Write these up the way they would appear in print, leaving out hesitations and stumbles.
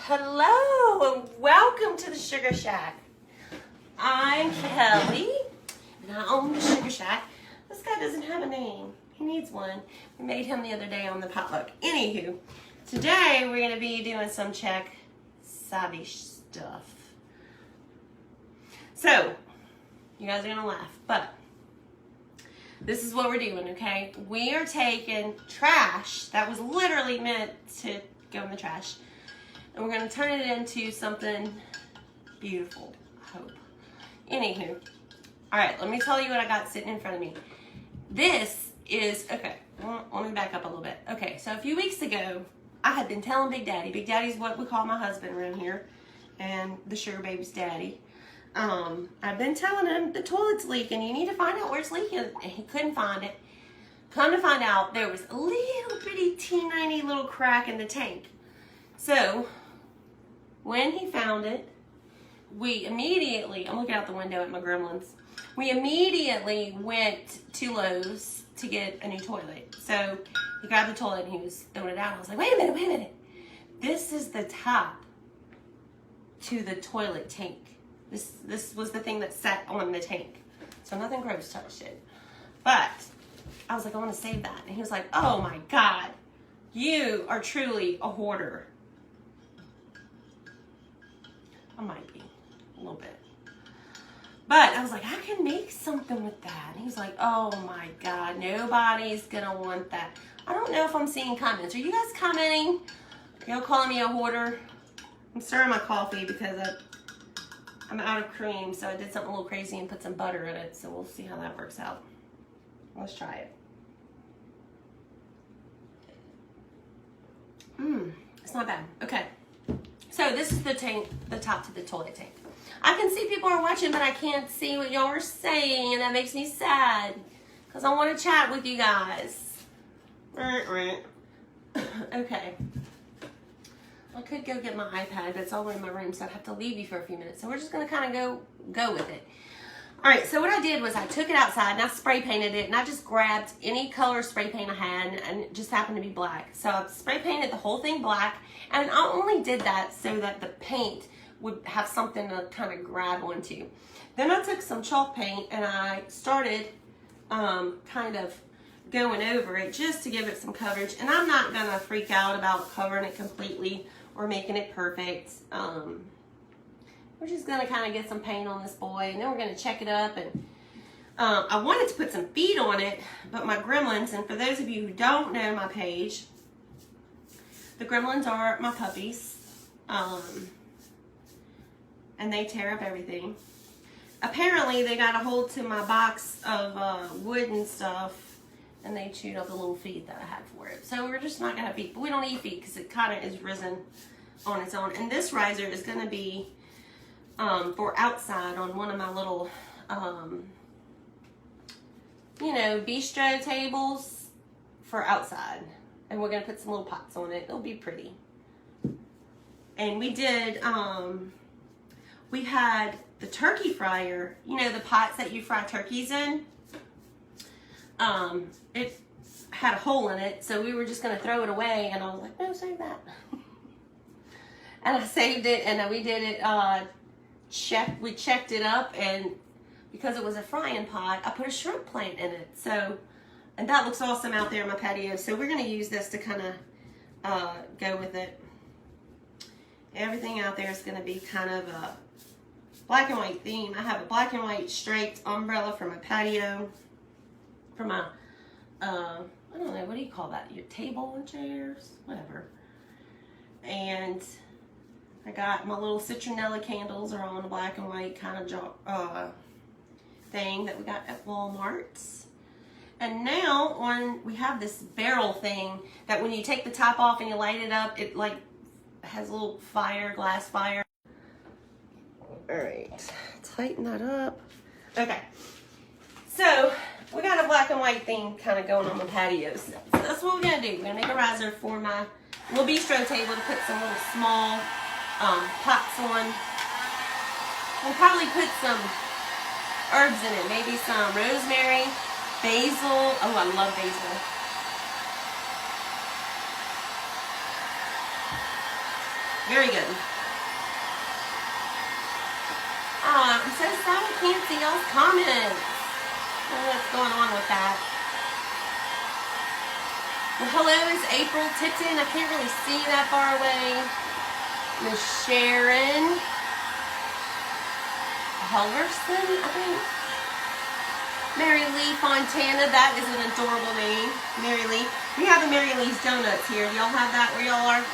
Hello and welcome to the Sugar Shack. I'm Kelly and I own the Sugar Shack. This guy doesn't have a name. He needs one. We made him the other day on the potluck. Anywho, today we're going to be doing some Czech savvy stuff. So, you guys are going to laugh, but this is what we're doing, okay? We are taking trash that was literally meant to go in the trash, and we're going to turn it into something beautiful, I hope. Anywho, all right, let me tell you what I got sitting in front of me. This is, okay, let me back up a little bit. Okay, so a few weeks ago, I had been telling Big Daddy. Big Daddy's what we call my husband around here, and the sugar baby's daddy. I've been telling him the toilet's leaking. You need to find out where it's leaking. And he couldn't find it. Come to find out, there was a little bitty teeny little crack in the tank. So, when he found it, we immediately, I'm looking out the window at my gremlins. We immediately went to Lowe's to get a new toilet. So, he grabbed the toilet and he was throwing it out. I was like, wait a minute. This is the top to the toilet tank. This was the thing that sat on the tank. So nothing gross touched it. But I was like, I want to save that. And he was like, oh my God, you are truly a hoarder. I might be, a little bit. But I was like, I can make something with that. And he was like, oh my God, nobody's going to want that. I don't know if I'm seeing comments. Are you guys commenting? Are y'all calling me a hoarder? I'm stirring my coffee because I'm out of cream, so I did something a little crazy and put some butter in it, so we'll see how that works out. Let's try it. It's not bad. Okay. So this is the tank, the top to the toilet tank. I can see people are watching, but I can't see what y'all are saying, and that makes me sad, because I want to chat with you guys. Okay. I could go get my iPad, but it's all in my room, so I'd have to leave you for a few minutes. So we're just going to kind of go with it. All right, so what I did was I took it outside, and I spray painted it, and I just grabbed any color spray paint I had, and it just happened to be black. So I spray painted the whole thing black, and I only did that so that the paint would have something to kind of grab onto. Then I took some chalk paint, and I started kind of going over it just to give it some coverage. And I'm not going to freak out about covering it completely or making it perfect. We're just going to kind of get some paint on this boy, and then we're going to check it up. And I wanted to put some feet on it, but my gremlins, and for those of you who don't know my page, the gremlins are my puppies, and they tear up everything. Apparently, they got a hold to my box of wood and stuff, and they chewed up the little feet that I had for it. So we're just not going to have feet. But we don't eat feet because it kind of is risen on its own. And this riser is going to be for outside on one of my little, bistro tables for outside. And we're going to put some little pots on it. It'll be pretty. And we did, we had the turkey fryer, the pots that you fry turkeys in. It had a hole in it, so we were just going to throw it away, and I was like, no, save that. And I saved it, and we did it, we checked it up, and because it was a frying pot, I put a shrimp plant in it. So, and that looks awesome out there in my patio, so we're going to use this to kind of go with it. Everything out there is going to be kind of a black and white theme. I have a black and white striped umbrella for my patio. For my, I don't know, what do you call that? Your table and chairs? Whatever. And I got my little citronella candles are on a black and white kind of thing that we got at Walmart. And now we have this barrel thing that when you take the top off and you light it up, it like has a little glass fire. All right, tighten that up. Okay. So, we got a black and white thing kind of going on the patio. So that's what we're going to do. We're going to make a riser for my little bistro table to put some little small pots on. We'll probably put some herbs in it. Maybe some rosemary, basil. Oh, I love basil. Very good. Oh, I'm so sad I can't see y'all's comments. I don't know what's going on with that. Well, hello, it's April Tipton. I can't really see that far away. Miss Sharon Helverson, I think. Mary Lee Fontana, that is an adorable name. Mary Lee. We have the Mary Lee's Donuts here. Do y'all have that where y'all are?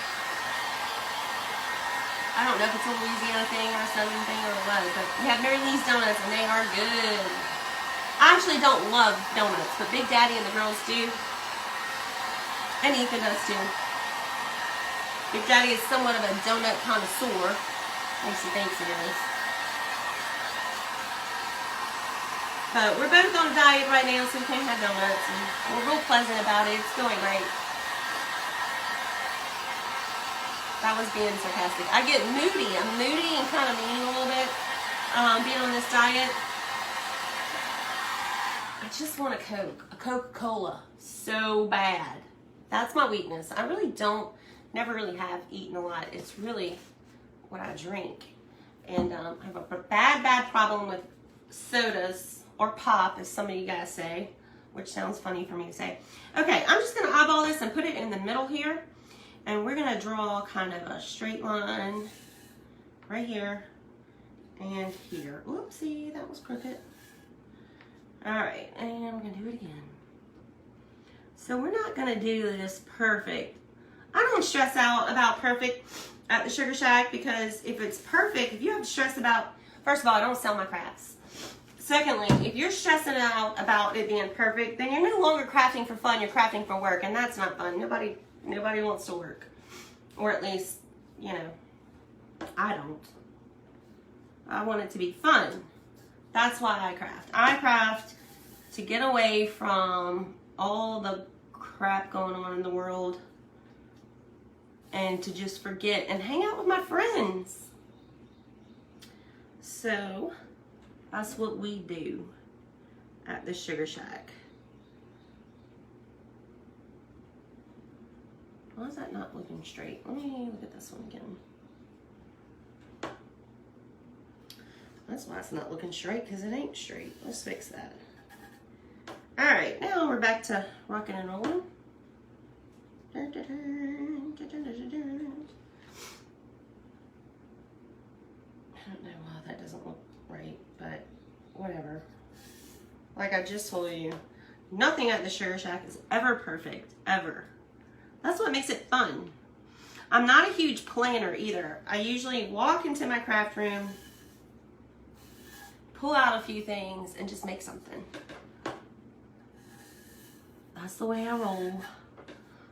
I don't know if it's a Louisiana thing or a Southern thing or what, but we have Mary Lee's Donuts and they are good. I actually don't love donuts, but Big Daddy and the girls do. And Ethan does too. Big Daddy is somewhat of a donut connoisseur. At least he thinks he is. But we're both on a diet right now, so we can't have donuts. And we're real pleasant about it. It's going great. That was being sarcastic. I get moody. I'm moody and kind of mean a little bit being on this diet. I just want a Coke, a Coca-Cola, so bad. That's my weakness. I really never really have eaten a lot. It's really what I drink. And I have a bad problem with sodas, or pop, as some of you guys say, which sounds funny for me to say. Okay, I'm just gonna eyeball this and put it in the middle here. And we're gonna draw kind of a straight line right here and here. Oopsie, that was crooked. All right, and we're gonna do it again. So we're not gonna do this perfect. I don't stress out about perfect at the Sugar Shack, because if it's perfect, if you have to stress about, first of all, I don't sell my crafts. Secondly, if you're stressing out about it being perfect, then you're no longer crafting for fun, you're crafting for work, and that's not fun. Nobody wants to work. Or at least, you know, I don't. I want it to be fun. That's why I craft. I craft to get away from all the crap going on in the world and to just forget and hang out with my friends. So that's what we do at the Sugar Shack. Why is that not looking straight? Let me look at this one again. That's why it's not looking straight, because it ain't straight. Let's fix that. All right, now we're back to rocking and rolling. I don't know why that doesn't look right, but whatever. Like I just told you, nothing at the Sugar Shack is ever perfect, ever. That's what makes it fun. I'm not a huge planner either. I usually walk into my craft room, pull out a few things, and just make something. That's the way I roll.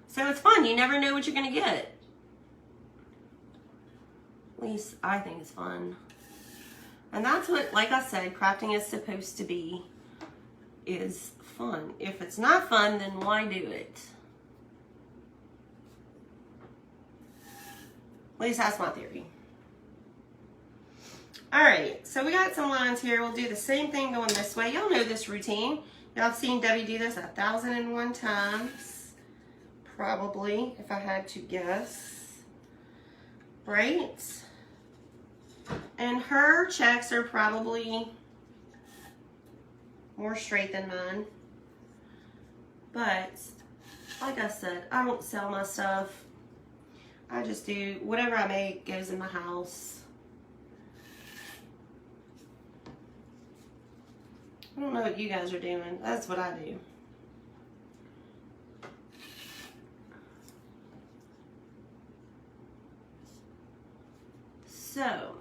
So it's fun. You never know what you're going to get. At least I think it's fun. And that's what, like I said, crafting is supposed to be, is fun. If it's not fun, then why do it? At least that's my theory. All right, so we got some lines here. We'll do the same thing going this way. Y'all know this routine. Y'all have seen Debbie do this 1,001 times, probably, if I had to guess. Right? And her checks are probably more straight than mine. But, like I said, I don't sell my stuff. I just do whatever I make goes in my house. I don't know what you guys are doing. That's what I do. So,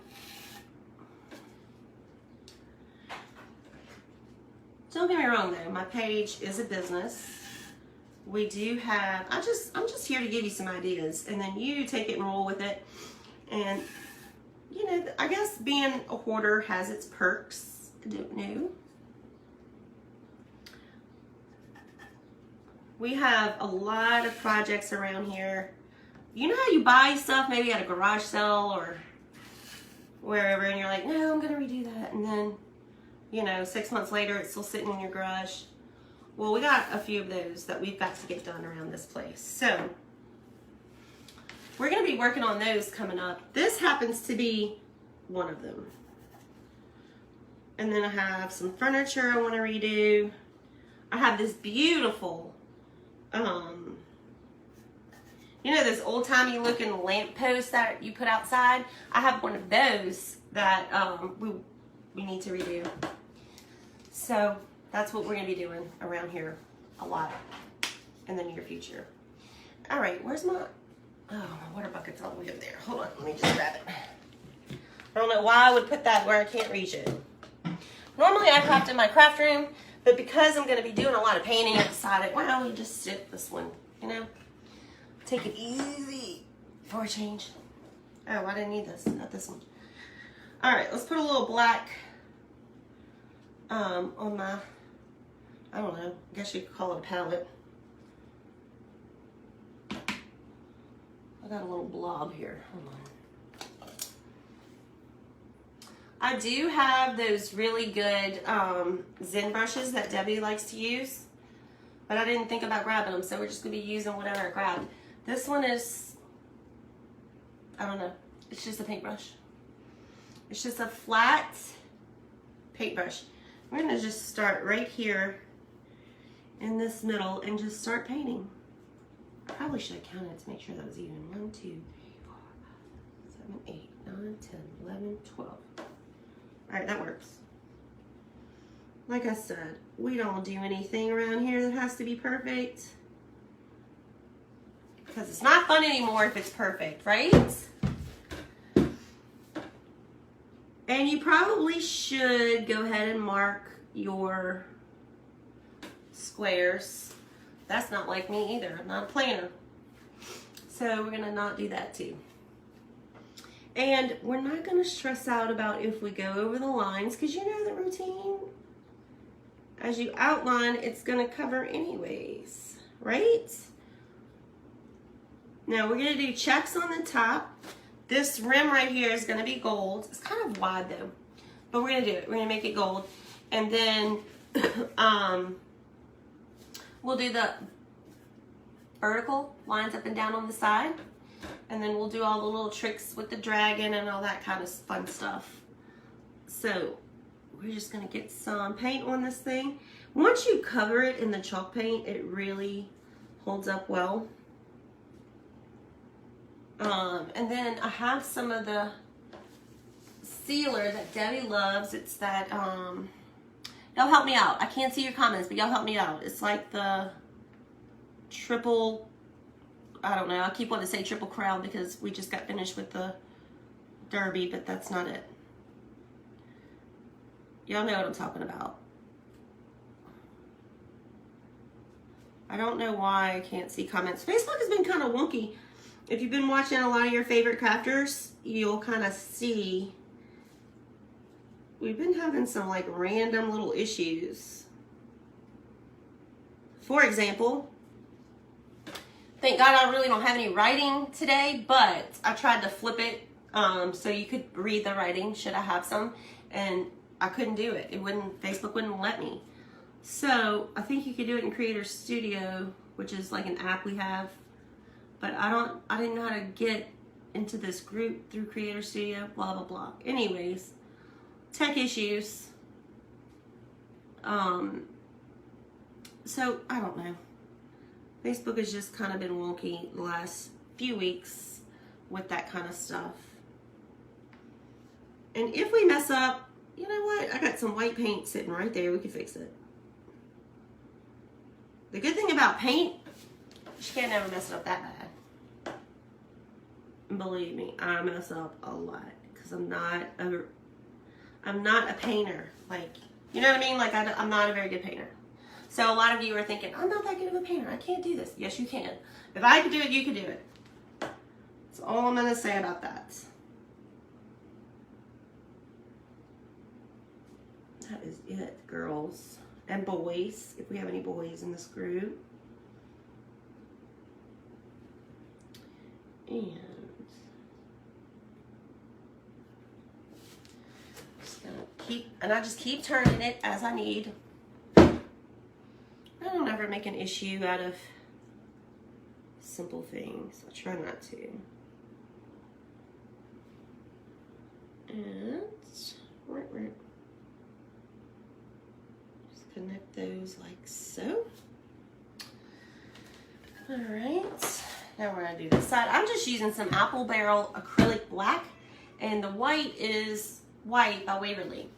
don't get me wrong though, my page is a business. We do have, I'm just here to give you some ideas, and then you take it and roll with it. And, you know, I guess being a hoarder has its perks. I don't know. We have a lot of projects around here. You know how you buy stuff maybe at a garage sale or wherever, and you're like, no, I'm gonna redo that. And then, you know, 6 months later, it's still sitting in your garage. Well, we got a few of those that we've got to get done around this place. So, we're going to be working on those coming up. This happens to be one of them. And then I have some furniture I want to redo. I have this beautiful, you know those old-timey looking lamp posts that you put outside? I have one of those that we need to redo. So that's what we're going to be doing around here a lot in the near future. All right, where's my, oh, my water bucket's all the way over there. Hold on, let me just grab it. I don't know why I would put that where I can't reach it. Normally I craft in my craft room, but because I'm going to be doing a lot of painting, I decided, why don't we just sit this one, you know? Take it easy for a change. Oh, I didn't need this, not this one. All right, let's put a little black on my, I don't know, I guess you could call it a palette. I got a little blob here, hold on. I do have those really good Zen brushes that Debbie likes to use, but I didn't think about grabbing them, so we're just gonna be using whatever I grabbed. This one is, I don't know, it's just a paintbrush. It's just a flat paintbrush. We're gonna just start right here in this middle and just start painting. I probably should have counted to make sure that was even. 1, 2, 3, 4, 5, 7, 8, 9, 10, 11, 12. All right, that works. Like I said, we don't do anything around here that has to be perfect. Because it's not fun anymore if it's perfect, right? And you probably should go ahead and mark your squares. That's not like me either. I'm not a planner. So we're gonna not do that too. And we're not gonna stress out about if we go over the lines, because you know the routine. As you outline, it's gonna cover anyways, right? Now we're gonna do checks on the top. This rim right here is gonna be gold. It's kind of wide though, but we're gonna do it. We're gonna make it gold. And then we'll do the vertical lines up and down on the side. And then we'll do all the little tricks with the dragon and all that kind of fun stuff. So we're just gonna get some paint on this thing. Once you cover it in the chalk paint, it really holds up well. And then I have some of the sealer that Debbie loves. It's that, y'all help me out. I can't see your comments, but y'all help me out. It's like the triple, I don't know. I keep wanting to say triple crown because we just got finished with the derby, but that's not it. Y'all know what I'm talking about. I don't know why I can't see comments. Facebook has been kind of wonky. If you've been watching a lot of your favorite crafters, you'll kind of see we've been having some like random little issues. For example, thank God I really don't have any writing today, but I tried to flip it so you could read the writing should I have some, and I couldn't do it. It wouldn't, Facebook wouldn't let me. So I think you could do it in Creator Studio, which is like an app we have. But I didn't know how to get into this group through Creator Studio, blah, blah, blah. Anyways, tech issues. So, I don't know. Facebook has just kind of been wonky the last few weeks with that kind of stuff. And if we mess up, you know what? I got some white paint sitting right there. We can fix it. The good thing about paint, you can't never mess it up that bad. Believe me, I mess up a lot because I'm not a painter. Like, you know what I mean? Like, I'm not a very good painter. So a lot of you are thinking, I'm not that good of a painter. I can't do this. Yes, you can. If I could do it, you could do it. That's all I'm going to say about that. That is it, girls and boys, if we have any boys in this group. And I just keep turning it as I need. I don't ever make an issue out of simple things. I try not to. And just connect those like so. All right, now we're gonna do this side. I'm just using some Apple Barrel acrylic black, and the white is White by Waverly.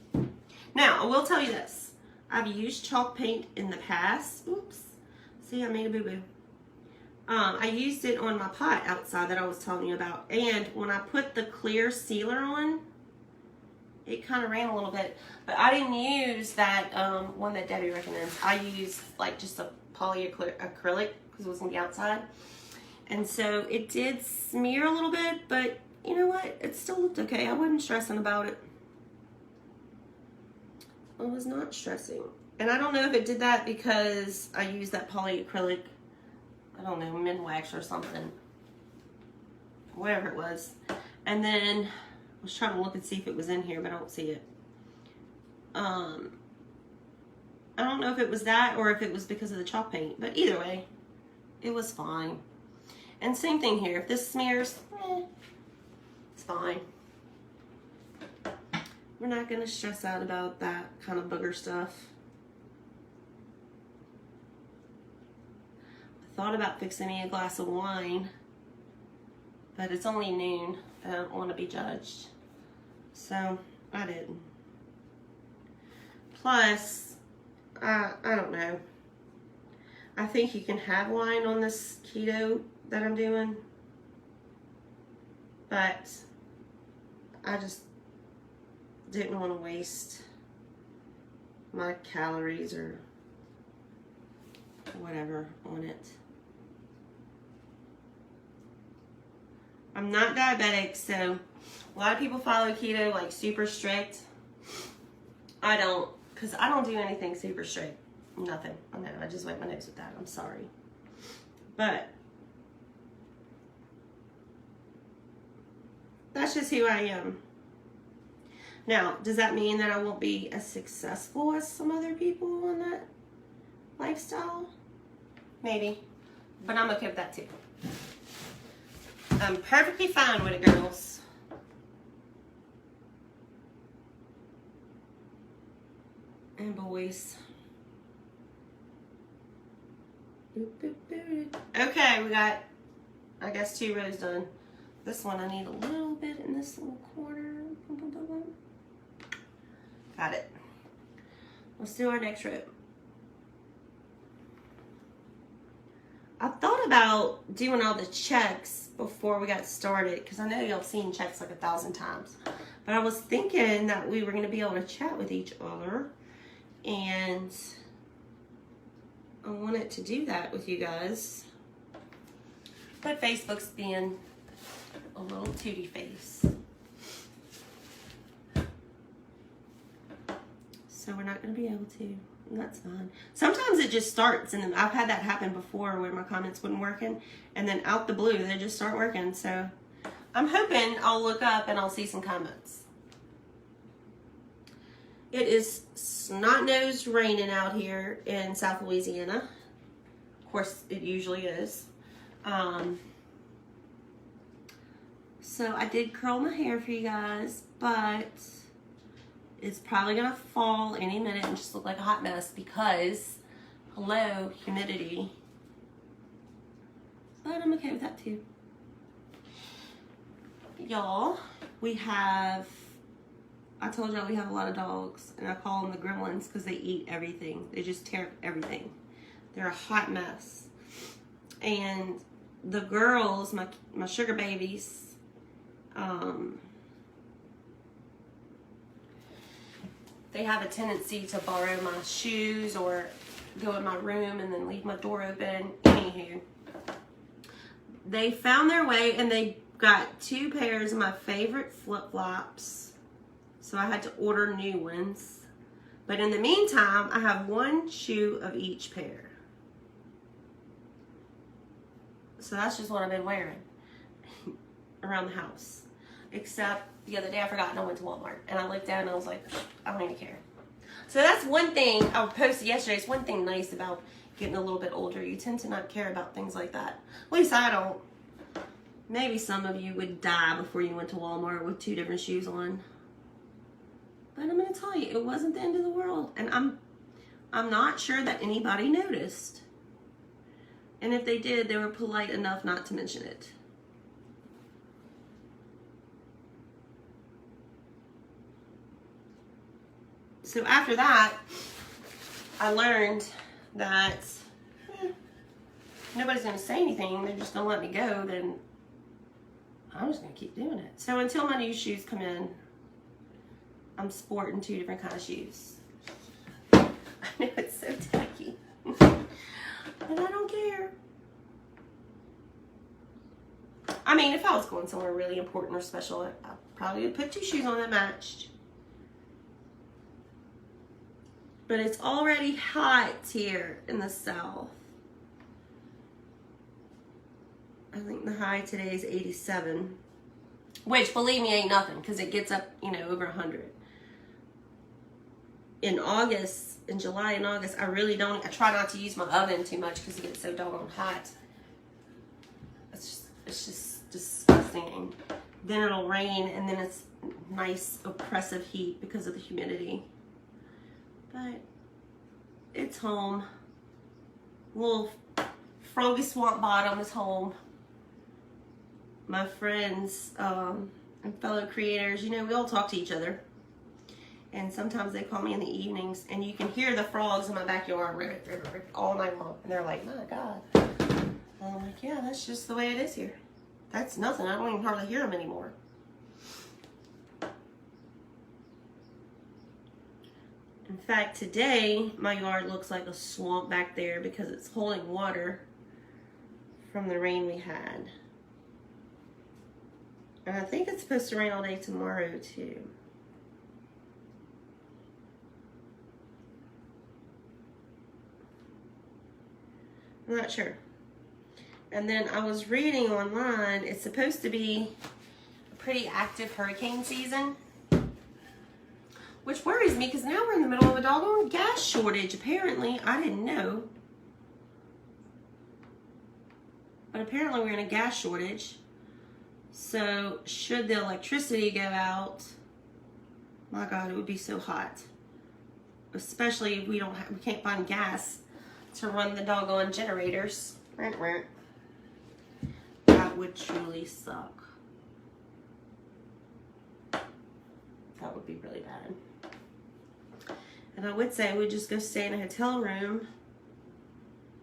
Now, I will tell you this. I've used chalk paint in the past. Oops, see, I made a boo-boo. I used it on my pot outside that I was telling you about, and when I put the clear sealer on, it kind of ran a little bit, but I didn't use that one that Debbie recommends. I used like just a polyacrylic because it was gonna be outside, and so it did smear a little bit, but you know what? It still looked okay. I wasn't stressing about it. I was not stressing, and I don't know if it did that because I used that polyacrylic, I don't know, Minwax or something, whatever it was, and then I was trying to look and see if it was in here, but I don't see it. I don't know if it was that or if it was because of the chalk paint, but either way, it was fine. And same thing here. If this smears, it's fine. We're not going to stress out about that kind of booger stuff. I thought about fixing me a glass of wine, but it's only noon. I don't want to be judged, so I didn't. Plus, I don't know. I think you can have wine on this keto that I'm doing, but I just didn't want to waste my calories or whatever on it. I'm not diabetic, so a lot of people follow keto like super strict. I don't, because I don't do anything super strict. Nothing. I know, I just wipe my nose with that. I'm sorry. But that's just who I am. Now, does that mean that I won't be as successful as some other people on that lifestyle? Maybe. But I'm okay with that too. I'm perfectly fine with it, girls. And boys. Okay, we got, I guess, 2 rows done. This one I need a little bit in this little corner. Got it. Let's do our next row. I thought about doing all the checks before we got started, because I know y'all seen checks like 1,000 times. But I was thinking that we were going to be able to chat with each other, and I wanted to do that with you guys. But Facebook's being a little tooty face. So we're not going to be able to. And that's fine. Sometimes it just starts, and I've had that happen before where my comments wouldn't working, and then out the blue they just start working. So I'm hoping I'll look up and I'll see some comments. It is snot-nosed raining out here in South Louisiana. Of course, it usually is. So I did curl my hair for you guys, but it's probably gonna fall any minute and just look like a hot mess because, hello, humidity. But I'm okay with that too. Y'all, we have, I told y'all we have a lot of dogs, and I call them the gremlins because they eat everything. They just tear up everything. They're a hot mess. And the girls, my sugar babies, they have a tendency to borrow my shoes or go in my room and then leave my door open. Anywho, they found their way and they got 2 pairs of my favorite flip-flops. So I had to order new ones. But in the meantime, I have 1 shoe of each pair. So that's just what I've been wearing around the house. Except the other day I forgot and I went to Walmart. And I looked down and I was like, I don't even care. So that's one thing I posted yesterday. It's one thing nice about getting a little bit older. You tend to not care about things like that. At least I don't. Maybe some of you would die before you went to Walmart with 2 different shoes on. But I'm going to tell you, it wasn't the end of the world. And I'm not sure that anybody noticed. And if they did, they were polite enough not to mention it. So after that, I learned that nobody's going to say anything. They're just going to let me go. Then I'm just going to keep doing it. So until my new shoes come in, I'm sporting 2 different kinds of shoes. I know it's so tacky. But I don't care. I mean, if I was going somewhere really important or special, I probably would put 2 shoes on that matched. But it's already hot here in the south. I think the high today is 87. Which, believe me, ain't nothing, because it gets up, over 100. In August, in July and August, I try not to use my oven too much because it gets so doggone hot. It's just disgusting. Then it'll rain, and then it's nice, oppressive heat because of the humidity. But it's home. Little froggy swamp bottom is home. My friends and fellow creators, we all talk to each other. And sometimes they call me in the evenings, and you can hear the frogs in my backyard all night long. And they're like, my God. And I'm like, yeah, that's just the way it is here. That's nothing. I don't even hardly hear them anymore. In fact, today, my yard looks like a swamp back there because it's holding water from the rain we had. And I think it's supposed to rain all day tomorrow, too. I'm not sure. And then I was reading online, it's supposed to be a pretty active hurricane season. Which worries me because now we're in the middle of a doggone gas shortage, apparently. I didn't know. But apparently we're in a gas shortage. So should the electricity go out, my God, it would be so hot. Especially if we can't find gas to run the doggone generators. That would truly suck. That would be really bad. And I would say we'd just go stay in a hotel room.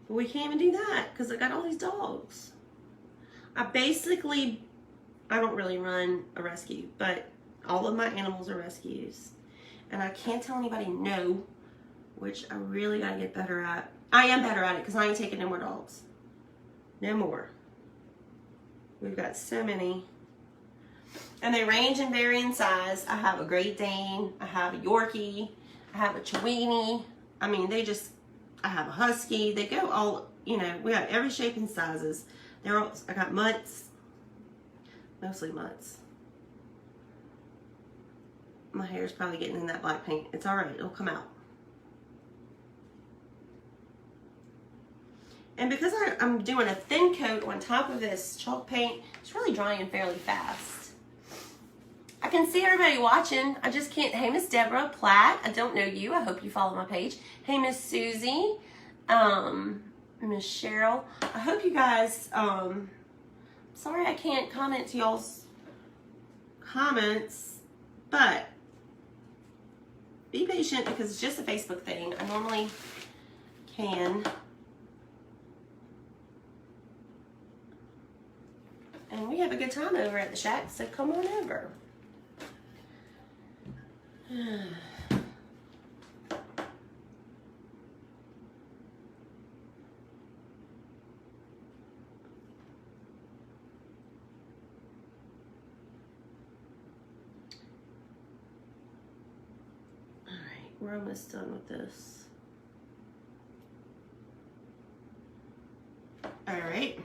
But we can't even do that because I got all these dogs. I don't really run a rescue, but all of my animals are rescues. And I can't tell anybody no, which I really got to get better at. I am better at it because I ain't taking no more dogs. No more. We've got so many. And they range and vary in size. I have a Great Dane. I have a Yorkie. I have a Chiweenie. I mean, I have a Husky. They go all, we have every shape and sizes. I got mutts. Mostly mutts. My hair's probably getting in that black paint. It's all right. It'll come out. And because I'm doing a thin coat on top of this chalk paint, it's really drying fairly fast. I can see everybody watching. I just can't. Hey, Miss Deborah Platt. I don't know you. I hope you follow my page. Hey, Miss Susie. Miss Cheryl. I hope you guys, sorry I can't comment to y'all's comments, but be patient because it's just a Facebook thing. I normally can. And we have a good time over at the shack, so come on over. We're almost done with this. All right.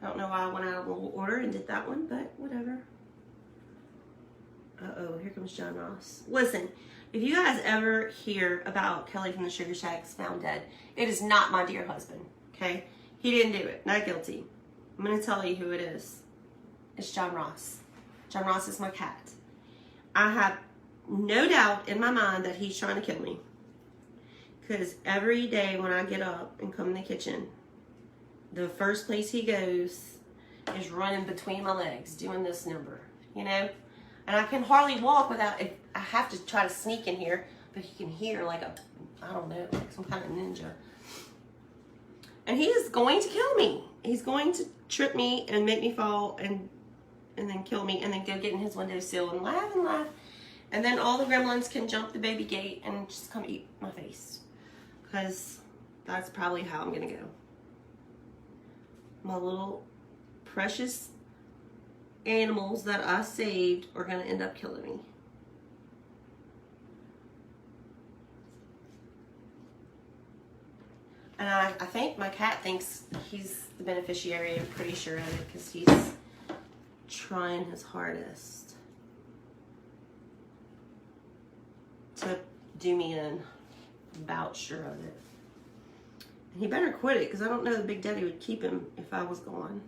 I don't know why I went out of order and did that one, but whatever. Uh-oh, here comes John Ross. Listen, if you guys ever hear about Kelly from the Sugar Shack's found dead, it is not my dear husband, okay? He didn't do it. Not guilty. I'm going to tell you who it is. It's John Ross. John Ross is my cat. I have no doubt in my mind that he's trying to kill me. Because every day when I get up and come in the kitchen, the first place he goes is running between my legs, doing this number, you know? And I can hardly walk without, I have to try to sneak in here, but he can hear like a, I don't know, like some kind of ninja. And he is going to kill me. He's going to trip me and make me fall and then kill me and then go get in his windowsill and laugh and laugh. And then all the gremlins can jump the baby gate and just come eat my face. Because that's probably how I'm going to go. My little precious animals that I saved are going to end up killing me. And I think my cat thinks he's the beneficiary. I'm pretty sure of it because he's trying his hardest to do me in. About sure of it. And he better quit it because I don't know the Big Daddy would keep him if I was gone.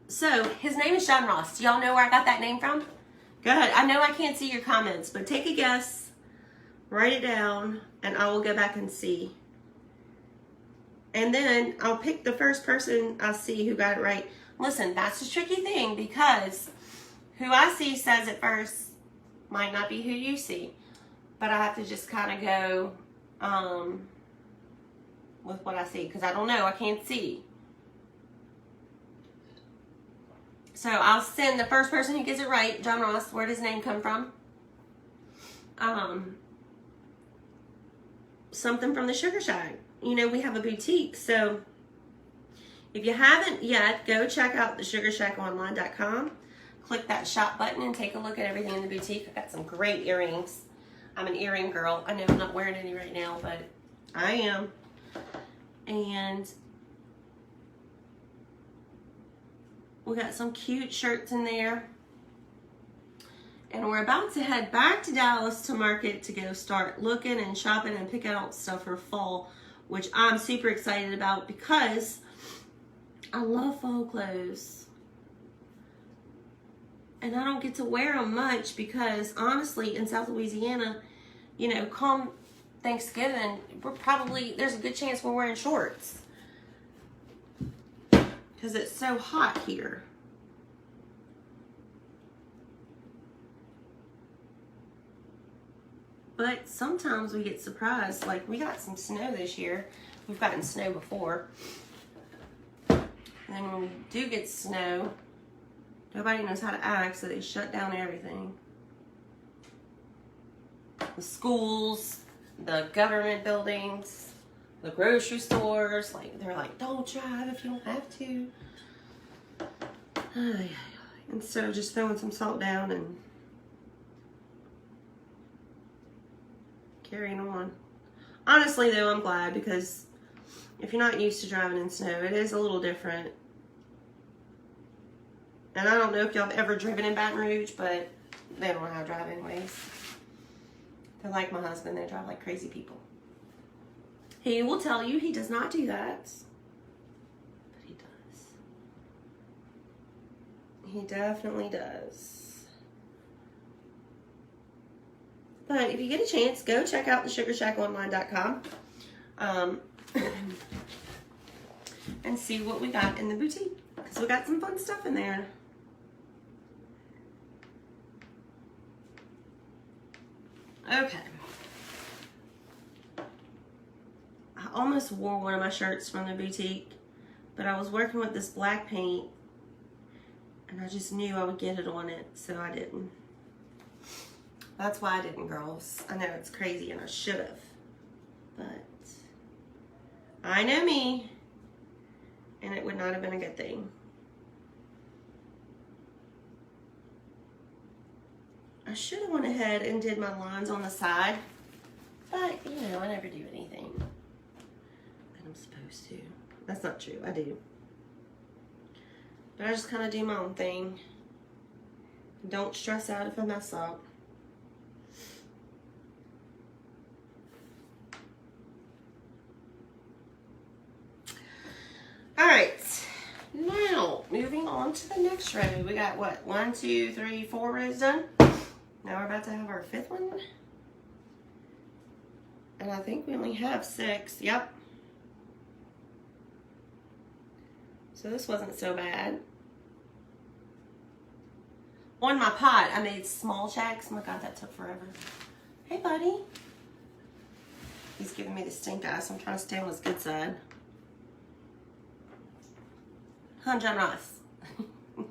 So, his name is John Ross. Do y'all know where I got that name from? Go ahead. I know I can't see your comments, but take a guess, write it down, and I will go back and see. And then I'll pick the first person I see who got it right. Listen, that's the tricky thing because who I see says it first might not be who you see. But I have to just kind of go with what I see because I don't know. I can't see. So I'll send the first person who gets it right, John Ross. Where did his name come from? Something from the Sugar Shack. You know, we have a boutique. So if you haven't yet, go check out the sugarshackonline.com. Click that shop button and take a look at everything in the boutique. I've got some great earrings. I'm an earring girl. I know I'm not wearing any right now, but I am. And we got some cute shirts in there. And we're about to head back to Dallas to market to go start looking and shopping and picking out stuff for fall, which I'm super excited about because I love fall clothes. And I don't get to wear them much because honestly, in South Louisiana, you know, come Thanksgiving, there's a good chance we're wearing shorts. Because it's so hot here. But sometimes we get surprised. Like we got some snow this year. We've gotten snow before. And then when we do get snow, nobody knows how to act, so they shut down everything. The schools, the government buildings, the grocery stores, they're like, don't drive if you don't have to. Instead of just throwing some salt down and carrying on. Honestly though, I'm glad because if you're not used to driving in snow, it is a little different. And I don't know if y'all have ever driven in Baton Rouge, but they don't know how to drive anyways. They're like my husband, they drive like crazy people. He will tell you he does not do that. But he does. He definitely does. But if you get a chance, go check out the sugarshackonline.com and see what we got in the boutique. Because we got some fun stuff in there. Okay. I almost wore one of my shirts from the boutique, but I was working with this black paint and I just knew I would get it on it, so I didn't. That's why I didn't, girls. I know it's crazy and I should have, but I know me and it would not have been a good thing. I should have went ahead and did my lines on the side, but you know, I never do anything that I'm supposed to. That's not true, I do. But I just kind of do my own thing. Don't stress out if I mess up. All right, now moving moving on to the next row. We got what? 1, 2, 3, 4 rows done. Now we're about to have our 5th one. And I think we only have 6. Yep. So this wasn't so bad. On my pot, I made small checks. Oh my God, that took forever. Hey, buddy. He's giving me the stink eye, so I'm trying to stay on his good side. Huh, John Ross? I'm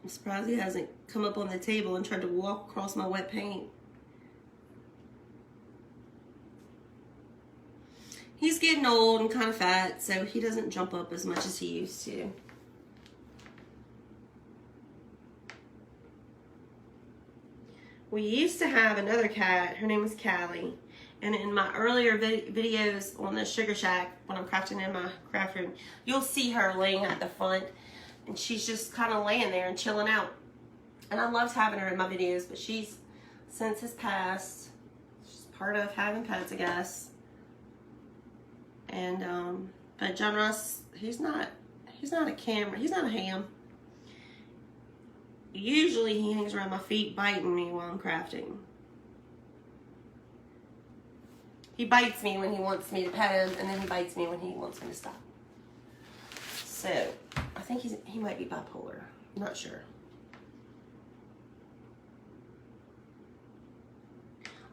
surprised he hasn't come up on the table and tried to walk across my wet paint. He's getting old and kind of fat, so he doesn't jump up as much as he used to. We used to have another cat. Her name was Callie. And in my earlier videos on the Sugar Shack, when I'm crafting in my craft room, you'll see her laying at the front. And she's just kind of laying there and chilling out. And I loved having her in my videos, but she's since has passed. She's part of having pets, I guess. And, but John Ross, he's not a camera. He's not a ham. Usually he hangs around my feet biting me while I'm crafting. He bites me when he wants me to pet him, and then he bites me when he wants me to stop. So, I think he might be bipolar. I'm not sure.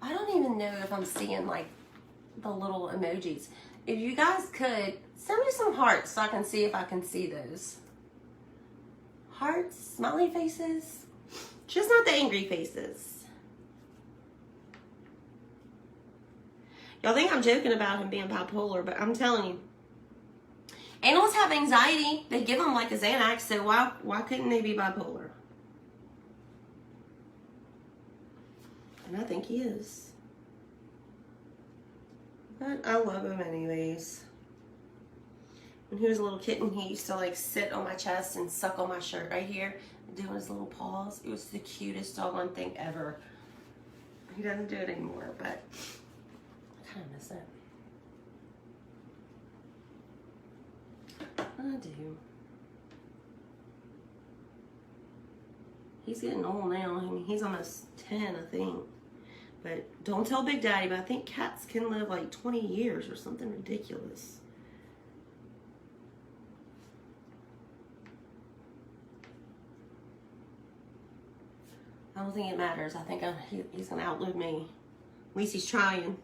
I don't even know if I'm seeing, like, the little emojis. If you guys could, send me some hearts so I can see if I can see those. Hearts, smiley faces. Just not the angry faces. Y'all think I'm joking about him being bipolar, but I'm telling you. Animals have anxiety. They give them like a Xanax, so why couldn't they be bipolar? And I think he is. But I love him anyways. When he was a little kitten, he used to like sit on my chest and suck on my shirt right here, doing his little paws. It was the cutest doggone thing ever. He doesn't do it anymore, but I kind of miss it. I do. He's getting old now. I mean, he's almost 10, I think. But don't tell Big Daddy, but I think cats can live like 20 years or something ridiculous. I don't think it matters. I think he's going to outlive me. At least he's trying.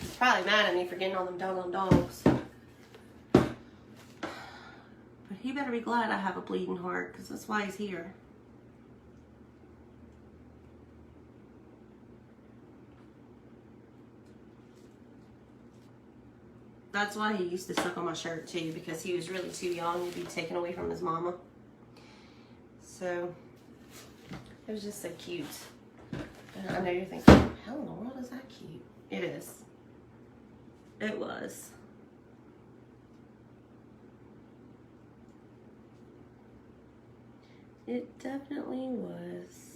He's probably mad at me for getting all them doggone dogs. But he better be glad I have a bleeding heart, because that's why he's here. That's why he used to suck on my shirt too, because he was really too young to be taken away from his mama. So, it was just so cute. And I know you're thinking, how in the world is that cute? It is. It was. It definitely was.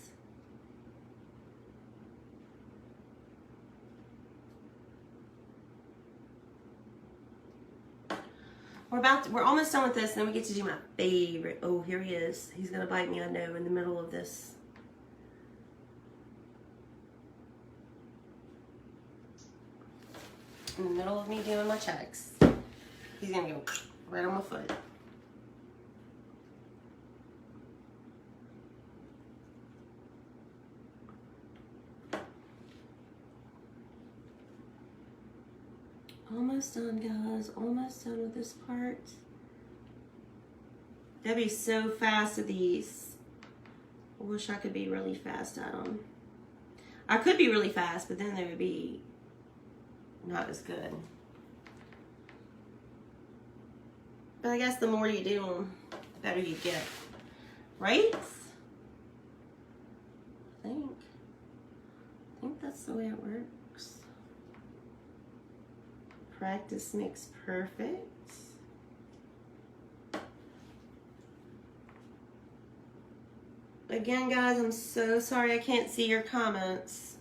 We're almost done with this, and then we get to do my favorite. Oh, here he is. He's gonna bite me, I know, in the middle of this. In the middle of me doing my checks. He's gonna go right on my foot. Almost done, guys. Almost done with this part. That'd be so fast at these. I wish I could be really fast at them. I could be really fast, but then they would be not as good. But I guess the more you do them, the better you get. Right? I think that's the way it works. Practice makes perfect. Again, guys, I'm so sorry I can't see your comments.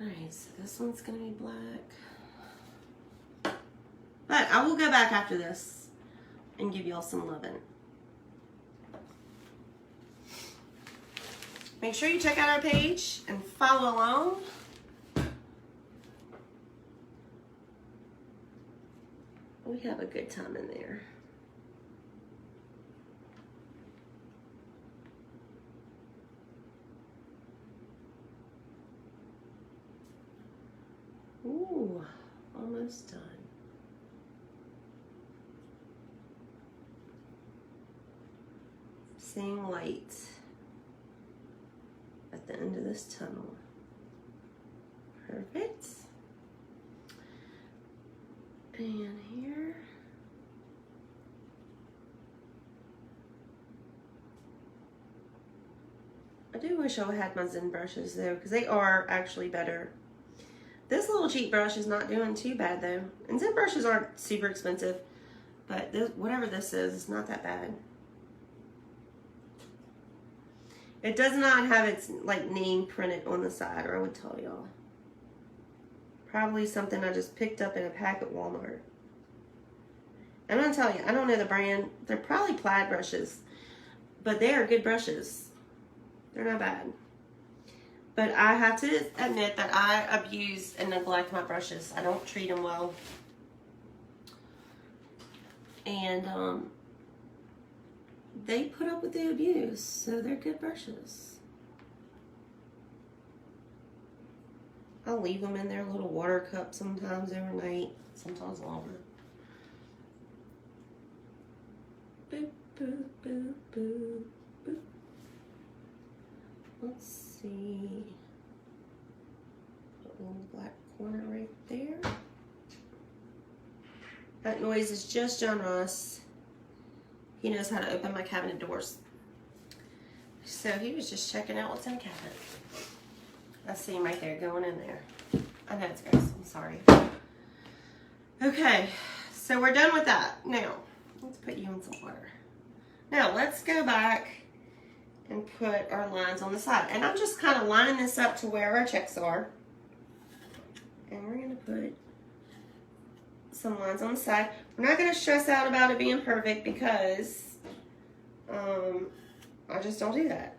Alright, so this one's going to be black. But I will go back after this and give y'all some loving. Make sure you check out our page and follow along. We have a good time in there. Ooh, almost done. Seeing light at the end of this tunnel. Perfect. And here. I do wish I had my Zen brushes though, because they are actually better. This little cheap brush is not doing too bad though. And Zen brushes aren't super expensive, but this, whatever this is not that bad. It does not have its like name printed on the side, or I would tell y'all. Probably something I just picked up in a pack at Walmart. I'm gonna tell you, I don't know the brand. They're probably Plaid brushes, but they are good brushes. They're not bad. But I have to admit that I abuse and neglect my brushes. I don't treat them well. And they put up with the abuse, so they're good brushes. I'll leave them in their little water cup sometimes overnight, sometimes longer. Boop, boop, boop, boop, boop. Let's see. Put a little black corner right there. That noise is just John Ross. He knows how to open my cabinet doors. So he was just checking out what's in the cabinet. I see him right there going in there. I know it's gross. I'm sorry. Okay, so we're done with that. Now, let's put you in some water. Now, let's go back and put our lines on the side. And I'm just kind of lining this up to where our checks are. And we're going to put some lines on the side. We're not going to stress out about it being perfect because I just don't do that.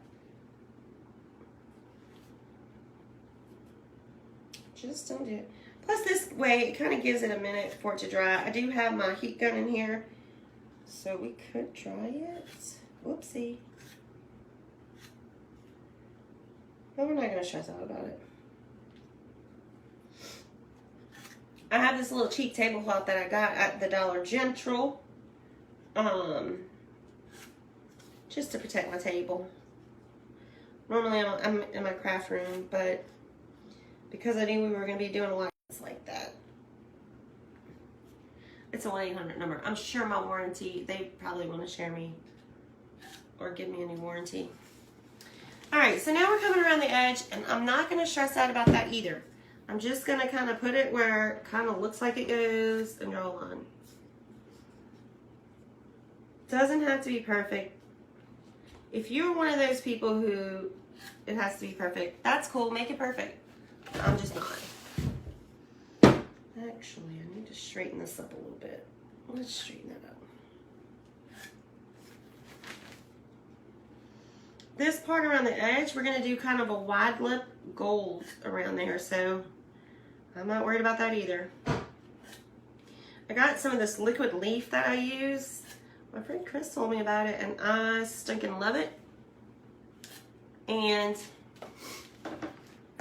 Just don't do it. Plus this way it kind of gives it a minute for it to dry. I do have my heat gun in here, so we could dry it. Whoopsie. But we're not going to stress out about it. I have this little cheap tablecloth that I got at the Dollar General, just to protect my table. Normally I'm in my craft room, but because I knew we were going to be doing a lot of things like that. It's a 1-800 number. I'm sure my warranty, they probably want to share me or give me a new warranty. Alright, so now we're coming around the edge, and I'm not going to stress out about that either. I'm just going to kind of put it where it kind of looks like it goes and draw a line. Doesn't have to be perfect. If you're one of those people who it has to be perfect, that's cool. Make it perfect. I'm just not. Actually, I need to straighten this up a little bit. Let's straighten that up. This part around the edge, we're going to do kind of a wide lip gold around there, so I'm not worried about that either. I got some of this liquid leaf that I use. My friend Chris told me about it, and I stinking love it. And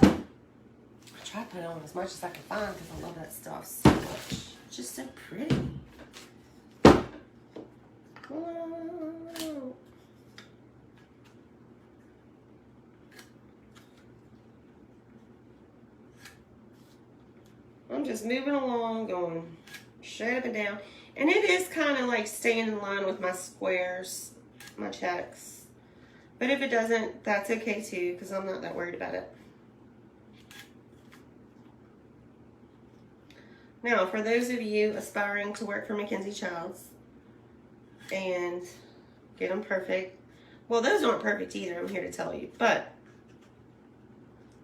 I try to put it on as much as I can find because I love that stuff so much. It's just so pretty. Whoa. I'm just moving along, going straight up and down. And it is kind of like staying in line with my squares, my checks. But if it doesn't, that's okay too, because I'm not that worried about it. Now, for those of you aspiring to work for Mackenzie Childs and get them perfect, well, those aren't perfect either, I'm here to tell you, but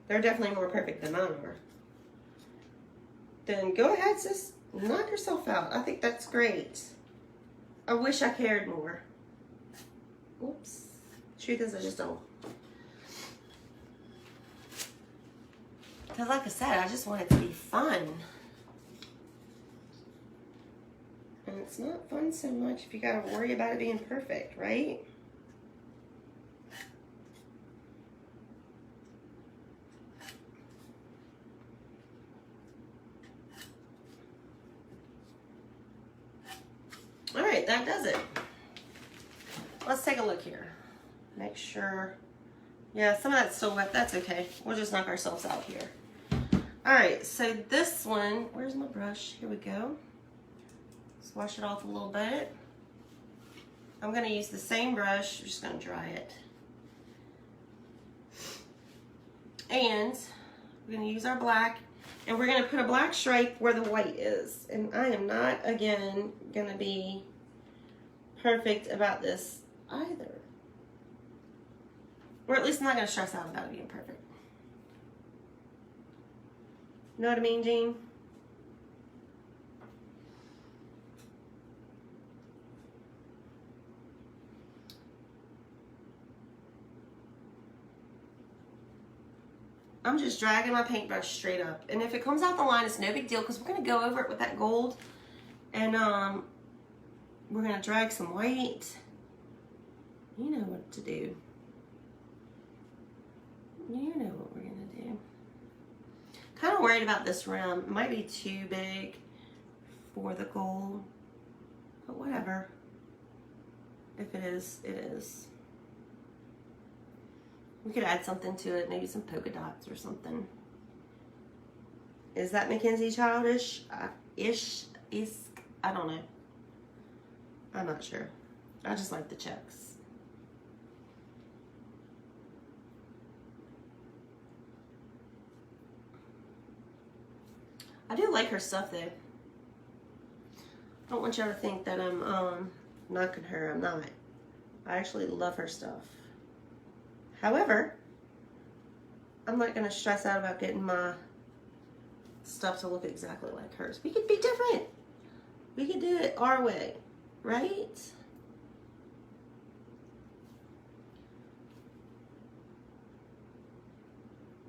they're definitely more perfect than mine are. then go ahead, sis. Knock yourself out. I think that's great. I wish I cared more. Oops. Truth is, I just don't. Because like I said, I just want it to be fun. And it's not fun so much if you got to worry about it being perfect, right? All right, that does it. Let's take a look here. Make sure. Yeah, some of that's still wet. That's okay. We'll just knock ourselves out here. All right, so this one, where's my brush? Here we go. Let's wash it off a little bit. I'm gonna use the same brush. I'm just gonna dry it. And we're gonna use our black, and we're gonna put a black stripe where the white is. And I am not, again, gonna be perfect about this either. Or at least I'm not gonna stress out about it being perfect. You know what I mean, Jean? I'm just dragging my paintbrush straight up. And if it comes out the line, it's no big deal because we're going to go over it with that gold. And we're going to drag some white. You know what to do. You know what we're going to do. Kind of worried about this rim. It might be too big for the gold. But whatever. If it is, it is. We could add something to it, maybe some polka dots or something. Is that Mackenzie childish? I don't know. I'm not sure. I just like the checks. I do like her stuff though. I don't want y'all to think that I'm knocking her. I'm not. I actually love her stuff. However, I'm not going to stress out about getting my stuff to look exactly like hers. We could be different. We could do it our way, right?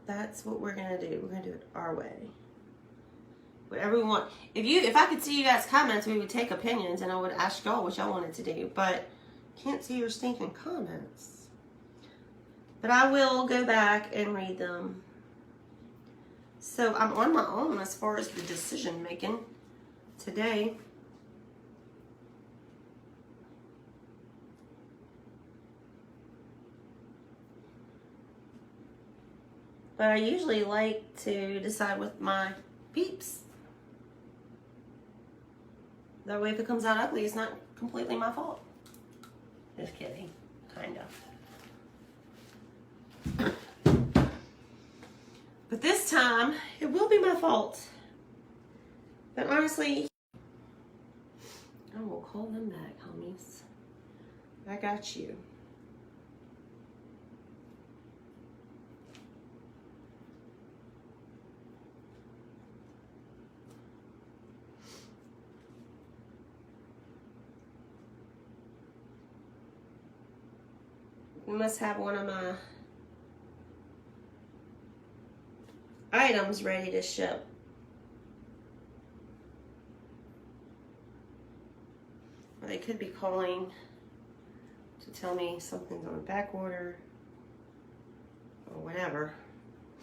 That's what we're going to do. We're going to do it our way. Whatever we want. If I could see you guys' comments, we would take opinions and I would ask y'all what y'all wanted to do. But can't see your stinking comments. But I will go back and read them. So I'm on my own as far as the decision making today. But I usually like to decide with my peeps. That way if it comes out ugly, it's not completely my fault. Just kidding, kind of. But this time, it will be my fault. But honestly, I will call them back, homies. I got you. You must have one of my items ready to ship. Or they could be calling to tell me something's on back order or whatever.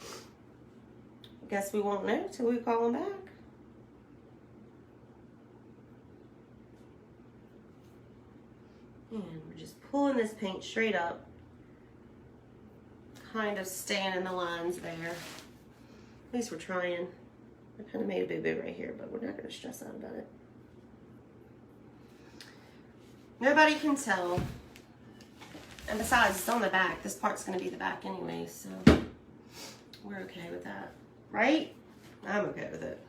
I guess we won't know till we call them back. And we're just pulling this paint straight up, kind of staying in the lines there. At least we're trying. I kind of made a boo-boo right here, but we're not going to stress out about it. Nobody can tell. And besides, it's on the back. This part's going to be the back anyway, so we're okay with that. Right? I'm okay with it.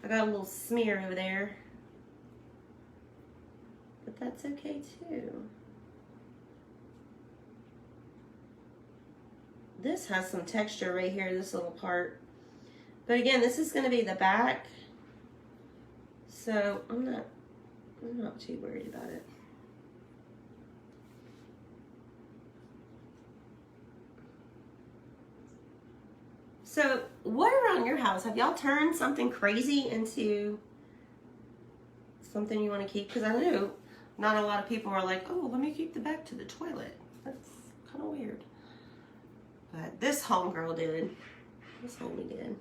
I got a little smear over there. But that's okay too. This has some texture right here, this little part. But again, this is going to be the back. So I'm not too worried about it. So what around your house? Have y'all turned something crazy into something you want to keep? Because I know not a lot of people are like, oh, let me keep the back to the toilet. That's kind of weird. But this homegirl did. This homie did.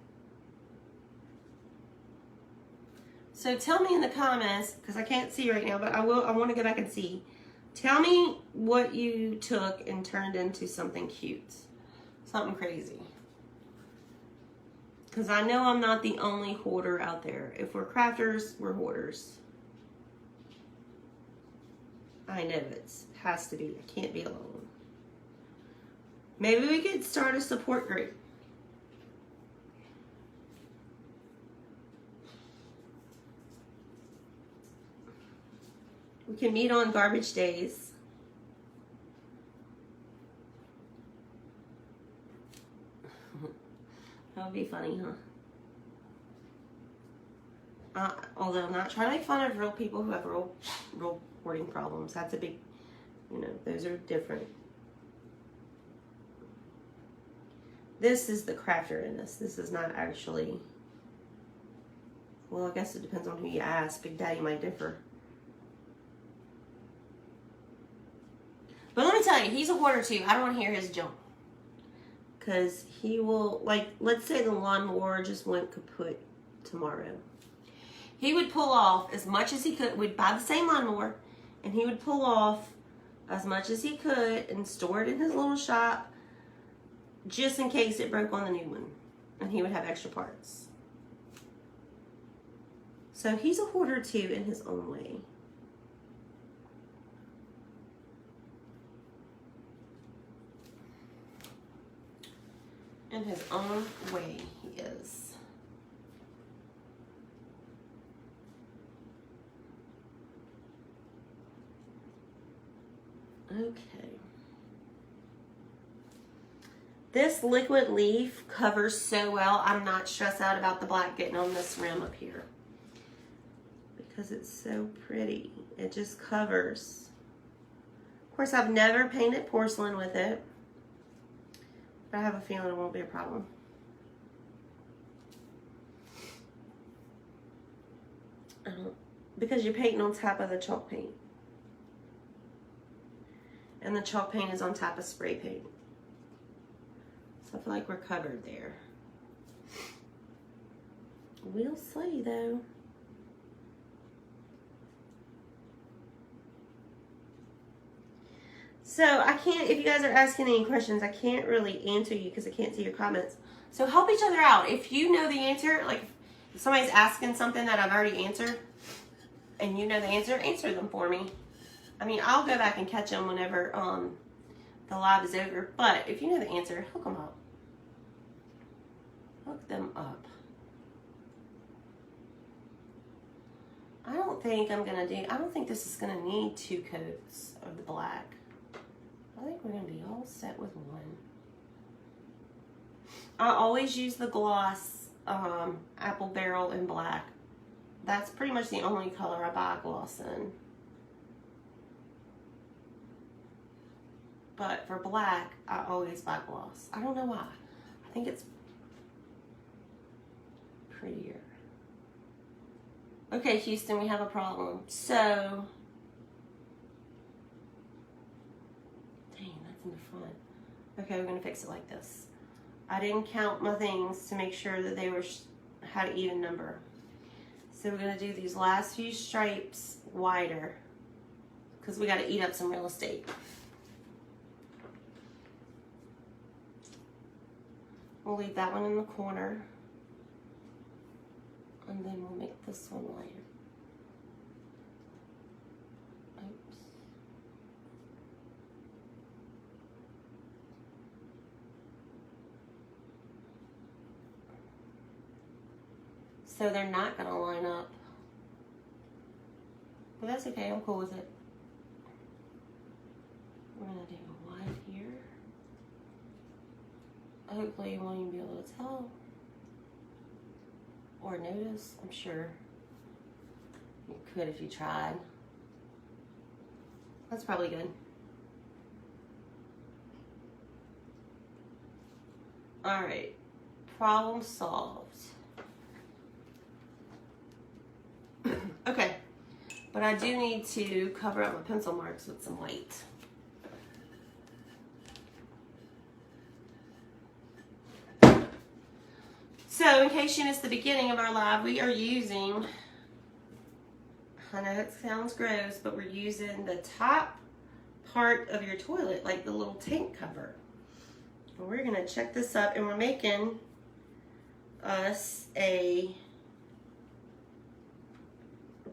So tell me in the comments, because I can't see right now, but I want to go back and see. Tell me what you took and turned into something cute. Something crazy. Because I know I'm not the only hoarder out there. If we're crafters, we're hoarders. I know it has to be. I can't be alone. Maybe we could start a support group. We can meet on garbage days. That would be funny, huh? Although I'm not trying to make fun of real people who have real hoarding problems. That's a big, those are different. This is the crafter in this. This is not actually, well, I guess it depends on who you ask. Big Daddy might differ. But let me tell you, he's a hoarder too. I don't want to hear his junk. Because he will, like, let's say the lawnmower just went kaput tomorrow. He would pull off as much as he could. We'd buy the same lawnmower, and he would pull off as much as he could and store it in his little shop just in case it broke on the new one. And he would have extra parts. So he's a hoarder too in his own way. In his own way, he is. Okay. This liquid leaf covers so well. I'm not stressed out about the black getting on this rim up here. Because it's so pretty. It just covers. Of course, I've never painted porcelain with it. I have a feeling it won't be a problem. Because you're painting on top of the chalk paint. And the chalk paint is on top of spray paint. So I feel like we're covered there. We'll see though. So I can't, if you guys are asking any questions, I can't really answer you because I can't see your comments. So help each other out. If you know the answer, like if somebody's asking something that I've already answered and you know the answer them for me. I mean, I'll go back and catch them whenever the live is over. But if you know the answer, hook them up. Hook them up. I don't think this is going to need 2 coats of the black. I think we're going to be all set with one. I always use the gloss apple barrel in black. That's pretty much the only color I buy gloss in. But for black, I always buy gloss. I don't know why. I think it's prettier. Okay, Houston, we have a problem. So, dang, that's in the front. Okay, we're gonna fix it like this. I didn't count my things to make sure that they had an even number. So we're gonna do these last few stripes wider because we gotta eat up some real estate. We'll leave that one in the corner. And then we'll make this one lighter. Oops. So they're not going to line up. But that's okay, I'm cool with it. We're going to do a wide here. Hopefully you won't even be able to tell. or notice. I'm sure you could if you tried. That's probably good. All right, problem solved. Okay, but I do need to cover up my pencil marks with some white. So in case you missed the beginning of our live, we are using, I know it sounds gross, but we're using the top part of your toilet, like the little tank cover. And we're gonna check this up, and we're making us a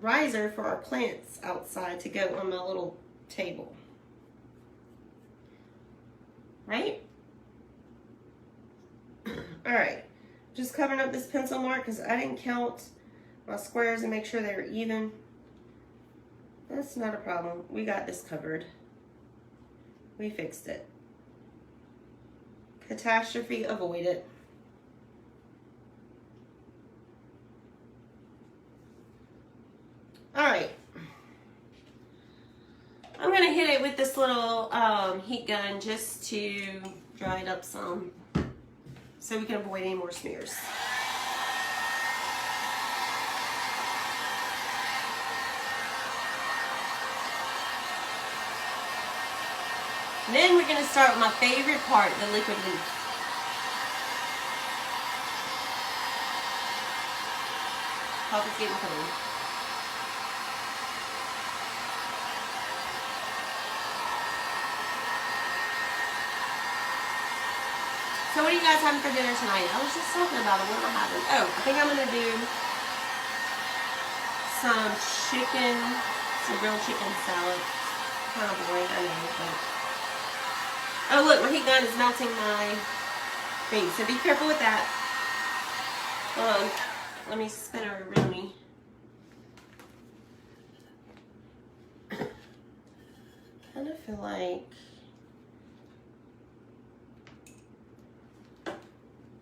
riser for our plants outside to go on my little table. Right? All right. Just covering up this pencil mark because I didn't count my squares and make sure they were even. That's not a problem. We got this covered. We fixed it. Catastrophe avoided. All right. I'm going to hit it with this little heat gun just to dry it up some so we can avoid any more smears. And then we're going to start with my favorite part, the liquid leaf. Hope it's getting clean. So what are you guys having for dinner tonight? I was just talking about it. What am I having? Oh, I think I'm going to do some chicken, some grilled chicken salad. Kind of boring, I know, but... Oh, look, my heat gun is melting my thing, so be careful with that. Let me spin her around me. Kind of feel like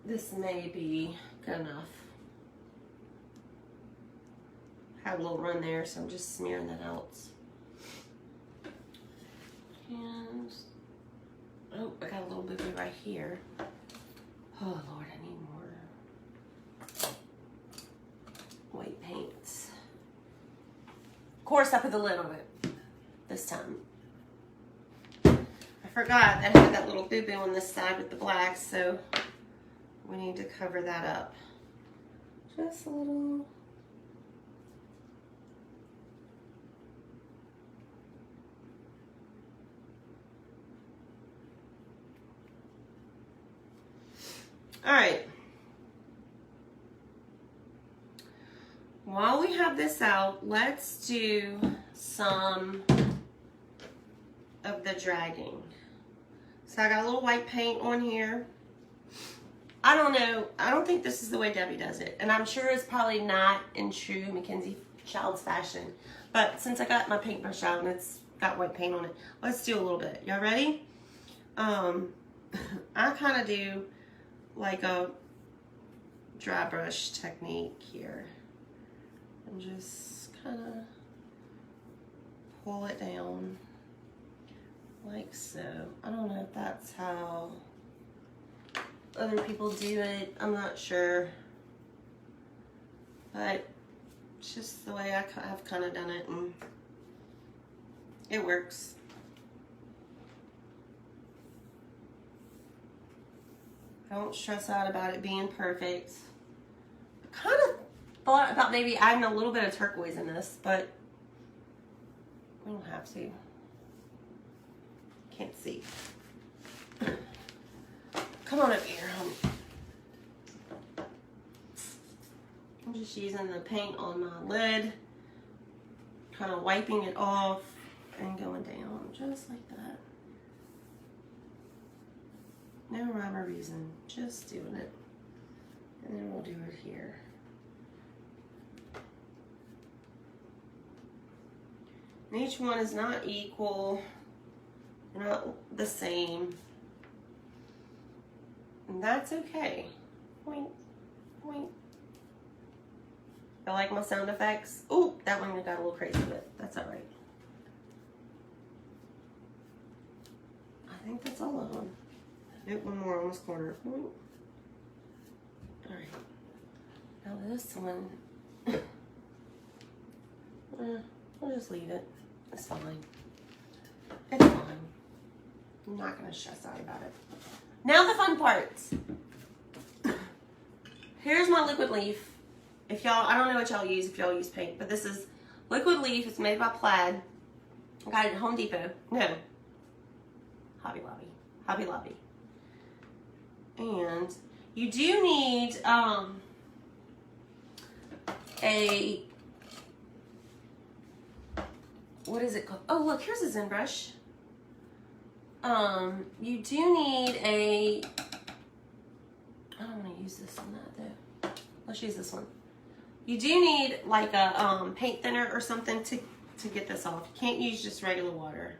this may be good enough. Have a little run there, so I'm just smearing that out. And oh, I got a little bit right here. Oh Lord, I need more white paint. Of course, I put the lid on it this time. I forgot that I had that little boo-boo on this side with the black, so we need to cover that up. Just a little. All right. While we have this out, let's do some of the dragging. So I got a little white paint on here. I don't know. I don't think this is the way Debbie does it. And I'm sure it's probably not in true Mackenzie Childs fashion. But since I got my paintbrush out and it's got white paint on it, let's do a little bit. Y'all ready? I kind of do like a dry brush technique here. And just kind of pull it down like so. I don't know if that's how other people do it. I'm not sure. But it's just the way I've kind of done it, and it works. I don't stress out about it being perfect. I kind of thought about maybe adding a little bit of turquoise in this, but we don't have to. Can't see. Come on up here, homie. I'm just using the paint on my lid, kind of wiping it off and going down just like that. No rhyme or reason, just doing it. And then we'll do it here. And each one is not equal, not the same. And that's okay. Point, point. I like my sound effects. Oh, that one got a little crazy, but that's all right. I think that's all of them. Nope, one more on this corner. All right. Now this one, we'll just leave it. It's fine. It's fine. I'm not gonna stress out about it. Now the fun parts. Here's my liquid leaf. If y'all, I don't know what y'all use if y'all use paint, but this is liquid leaf. It's made by Plaid. I got it at Home Depot. No. Hobby Lobby. Hobby Lobby. And you do need a, what is it called? Oh, look, here's a Zen brush. You do need a, I don't want to use this on that though. Let's use this one. You do need like a paint thinner or something to get this off. You can't use just regular water.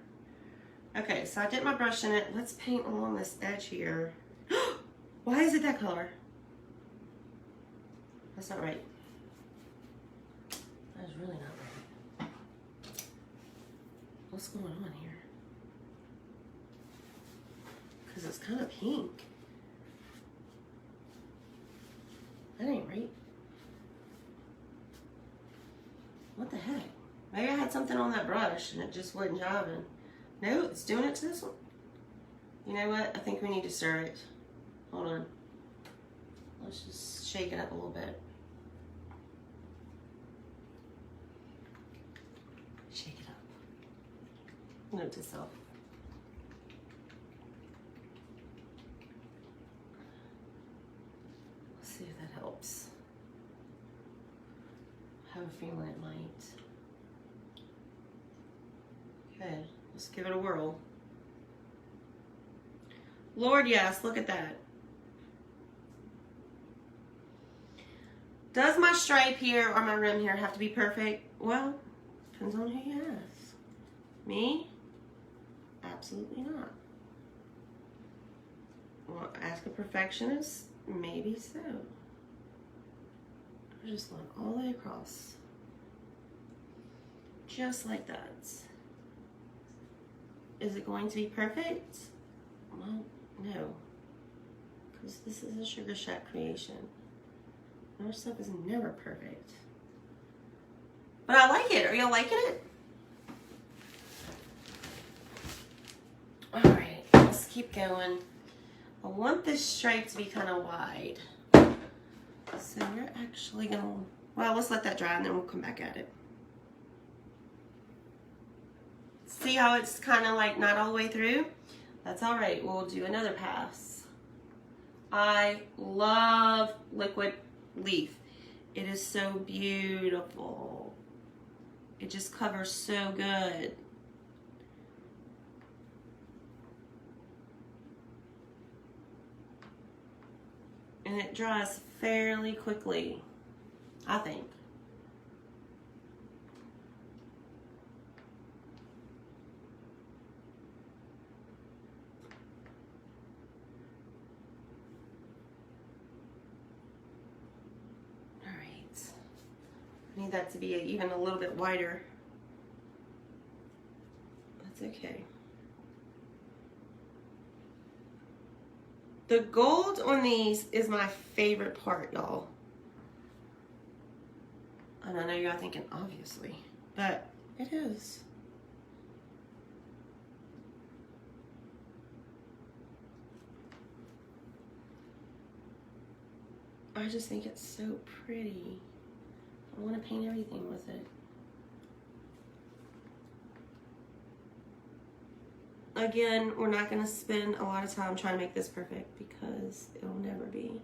Okay, so I dipped my brush in it. Let's paint along this edge here. Why is it that color? That's not right. That is really not right. What's going on here? Because it's kind of pink. That ain't right. What the heck? Maybe I had something on that brush and it just wasn't jiving. No, it's doing it to this one. You know what? I think we need to stir it. Hold on. Let's just shake it up a little bit. Shake it up. Note to self. Let's see if that helps. I have a feeling it might. Okay, let's give it a whirl. Lord, yes, look at that. Does my stripe here or my rim here have to be perfect? Well, depends on who you ask. Me? Absolutely not. Well, ask a perfectionist? Maybe so. I just went all the way across. Just like that. Is it going to be perfect? Well, no. Because this is a Sugar Shack creation. Our stuff is never perfect. But I like it. Are y'all liking it? Alright, let's keep going. I want this stripe to be kind of wide. So we're actually going to, well, let's let that dry and then we'll come back at it. See how it's kind of like not all the way through? That's alright. We'll do another pass. I love liquid leaf. It is so beautiful. It just covers so good. And it dries fairly quickly, I think. I need that to be even a little bit wider. That's okay. The gold on these is my favorite part, y'all. And I know y'all thinking, obviously, but it is. I just think it's so pretty. I want to paint everything with it. Again, we're not going to spend a lot of time trying to make this perfect because it'll never be.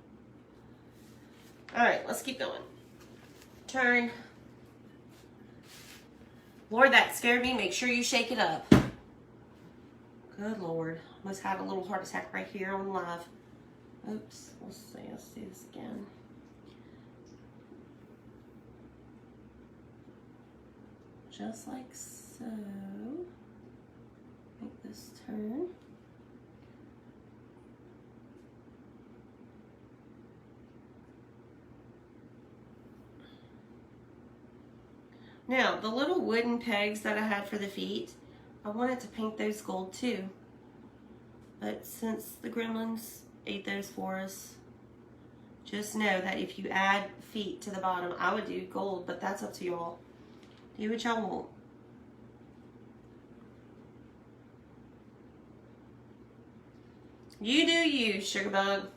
Alright, let's keep going. Turn. Lord, that scared me. Make sure you shake it up. Good Lord. Almost had a little heart attack right here on live. Oops. Let's see. Let's do this again. Just like so. Make this turn. Now, the little wooden pegs that I had for the feet, I wanted to paint those gold too. But since the gremlins ate those for us, just know that if you add feet to the bottom, I would do gold, but that's up to y'all. Do what y'all want. You do you, sugar bug.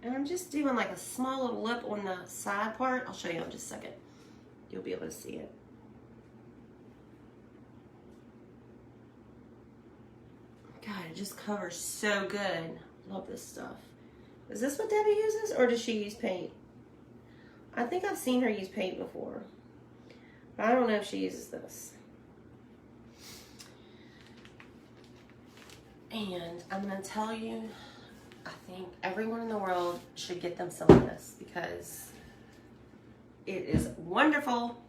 And I'm just doing like a small little lip on the side part. I'll show you in just a second. You'll be able to see it. God, it just covers so good. Love this stuff. Is this what Debbie uses, or does she use paint? I think I've seen her use paint before, but I don't know if she uses this. And I'm gonna tell you, I think everyone in the world should get them some of this because it is wonderful.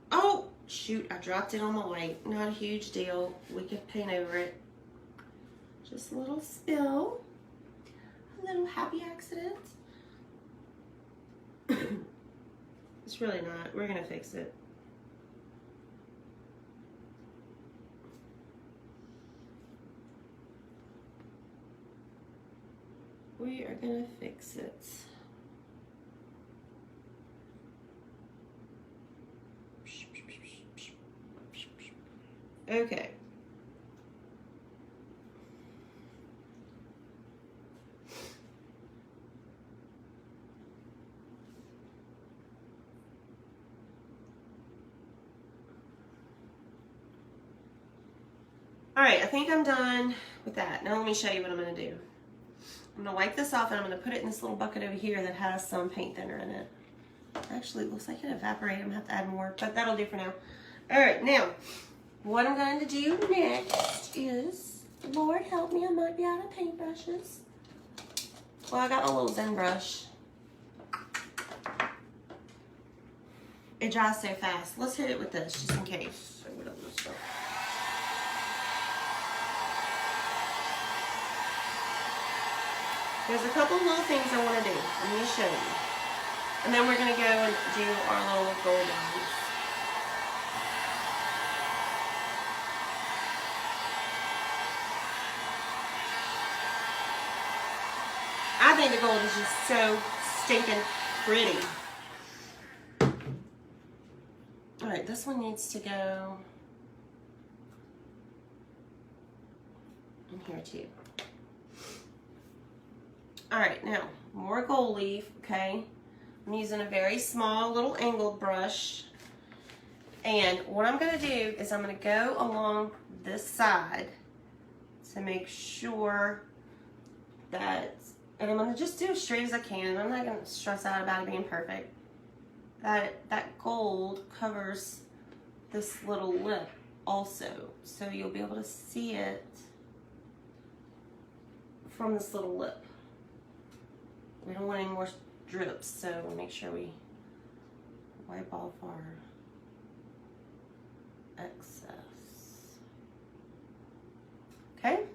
Oh, shoot, I dropped it on my light. Not a huge deal. We could paint over it. Just a little spill. A little happy accident. It's really not. We're gonna fix it. We are gonna fix it. Okay. All right, I think I'm done with that. Now let me show you what I'm gonna do. I'm gonna wipe this off and I'm gonna put it in this little bucket over here that has some paint thinner in it. Actually, it looks like it evaporated. I'm gonna have to add more, but that'll do for now. All right, now, what I'm going to do next is, Lord help me, I might be out of paintbrushes. Well, I got my little Zen brush. It dries so fast. Let's hit it with this, just in case. There's a couple little things I want to do. Let me show you. And then we're going to go and do our little gold ones. I think the gold is just so stinking pretty. All right, this one needs to go in here too. All right, now more gold leaf, okay? I'm using a very small little angled brush. And what I'm gonna do is I'm gonna go along this side to make sure that, and I'm gonna just do as straight as I can. I'm not gonna stress out about it being perfect. That gold covers this little lip also. So you'll be able to see it from this little lip. We don't want any more drips, so we'll make sure we wipe off our excess. Okay?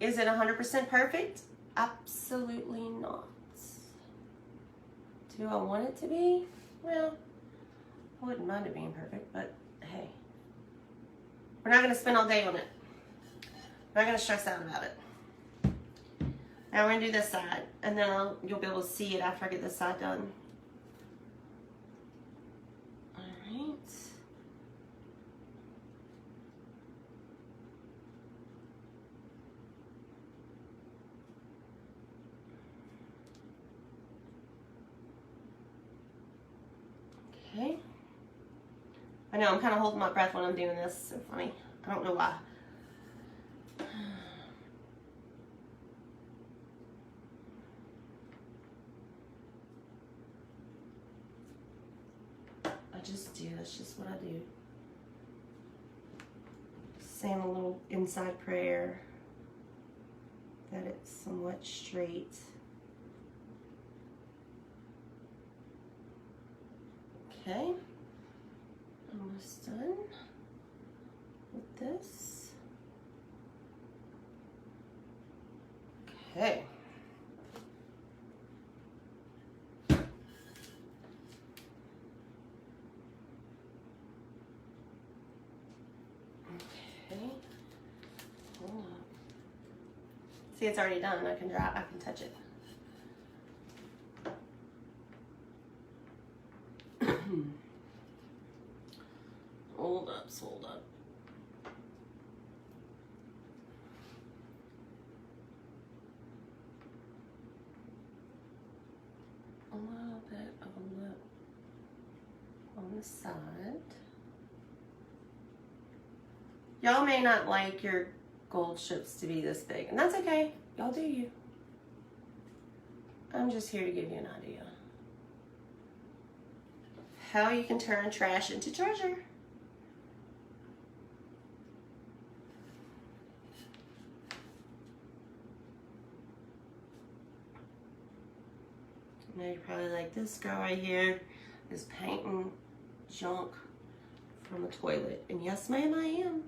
Is it 100% perfect? Absolutely not. Do I want it to be? Well, I wouldn't mind it being perfect, but hey. We're not going to spend all day on it. We're not going to stress out about it. Now we're going to do this side, and then you'll be able to see it after I get this side done. All right. Okay. I know I'm kind of holding my breath when I'm doing this. It's so funny. I don't know why. I just do. That's just what I do. saying a little inside prayer that it's somewhat straight. Okay, almost done with this. Okay. Hold on. See, it's already done. I can touch it. Hold up. A little bit of a lip on the side. Y'all may not like your gold strips to be this big, and that's okay. Y'all do you. I'm just here to give you an idea. How you can turn trash into treasure. Now you're probably like, this girl right here is painting junk from a toilet. And yes, ma'am, I am.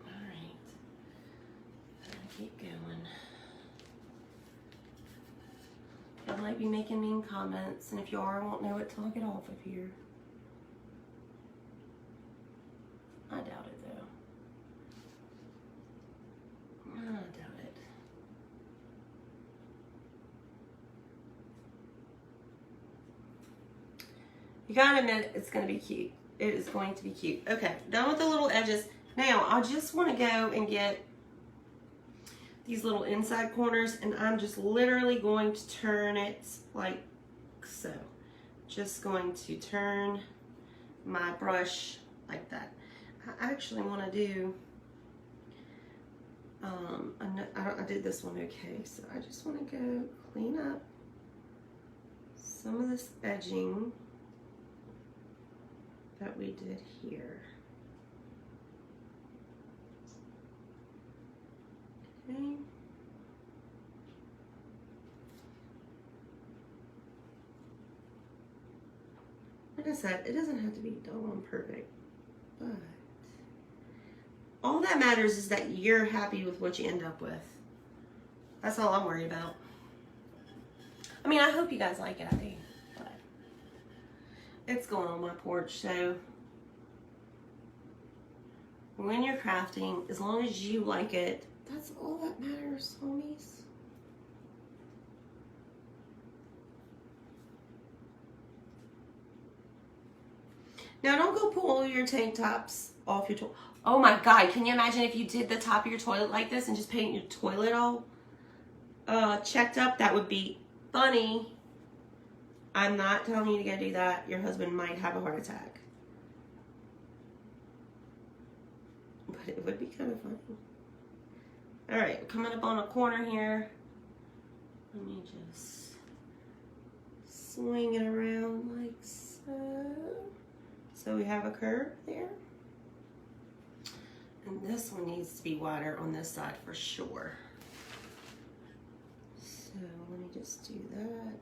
Alright. Keep going. Y'all might be making mean comments, and if you are, I won't know it till I get off of here. I doubt it, though. I doubt it. You gotta admit, it's gonna be cute. It is going to be cute. Okay, done with the little edges. Now, I just wanna go and get these little inside corners, and I'm just literally going to turn it like so. Just going to turn my brush like that. I actually wanna do, I did this one okay, so I just wanna go clean up some of this edging that we did here. Okay. Like I said, it doesn't have to be doggone perfect, but all that matters is that you're happy with what you end up with. That's all I'm worried about. I mean, I hope you guys like it, I do. But it's going on my porch, so when you're crafting, as long as you like it, that's all that matters, homies. Now, don't go pull all your tank tops off your toilet. Oh my God, can you imagine if you did the top of your toilet like this and just paint your toilet all checked up? That would be funny. I'm not telling you to go do that. Your husband might have a heart attack. But it would be kind of funny. All right, coming up on a corner here. Let me just swing it around like so. So we have a curve there. And this one needs to be wider on this side for sure. So let me just do that.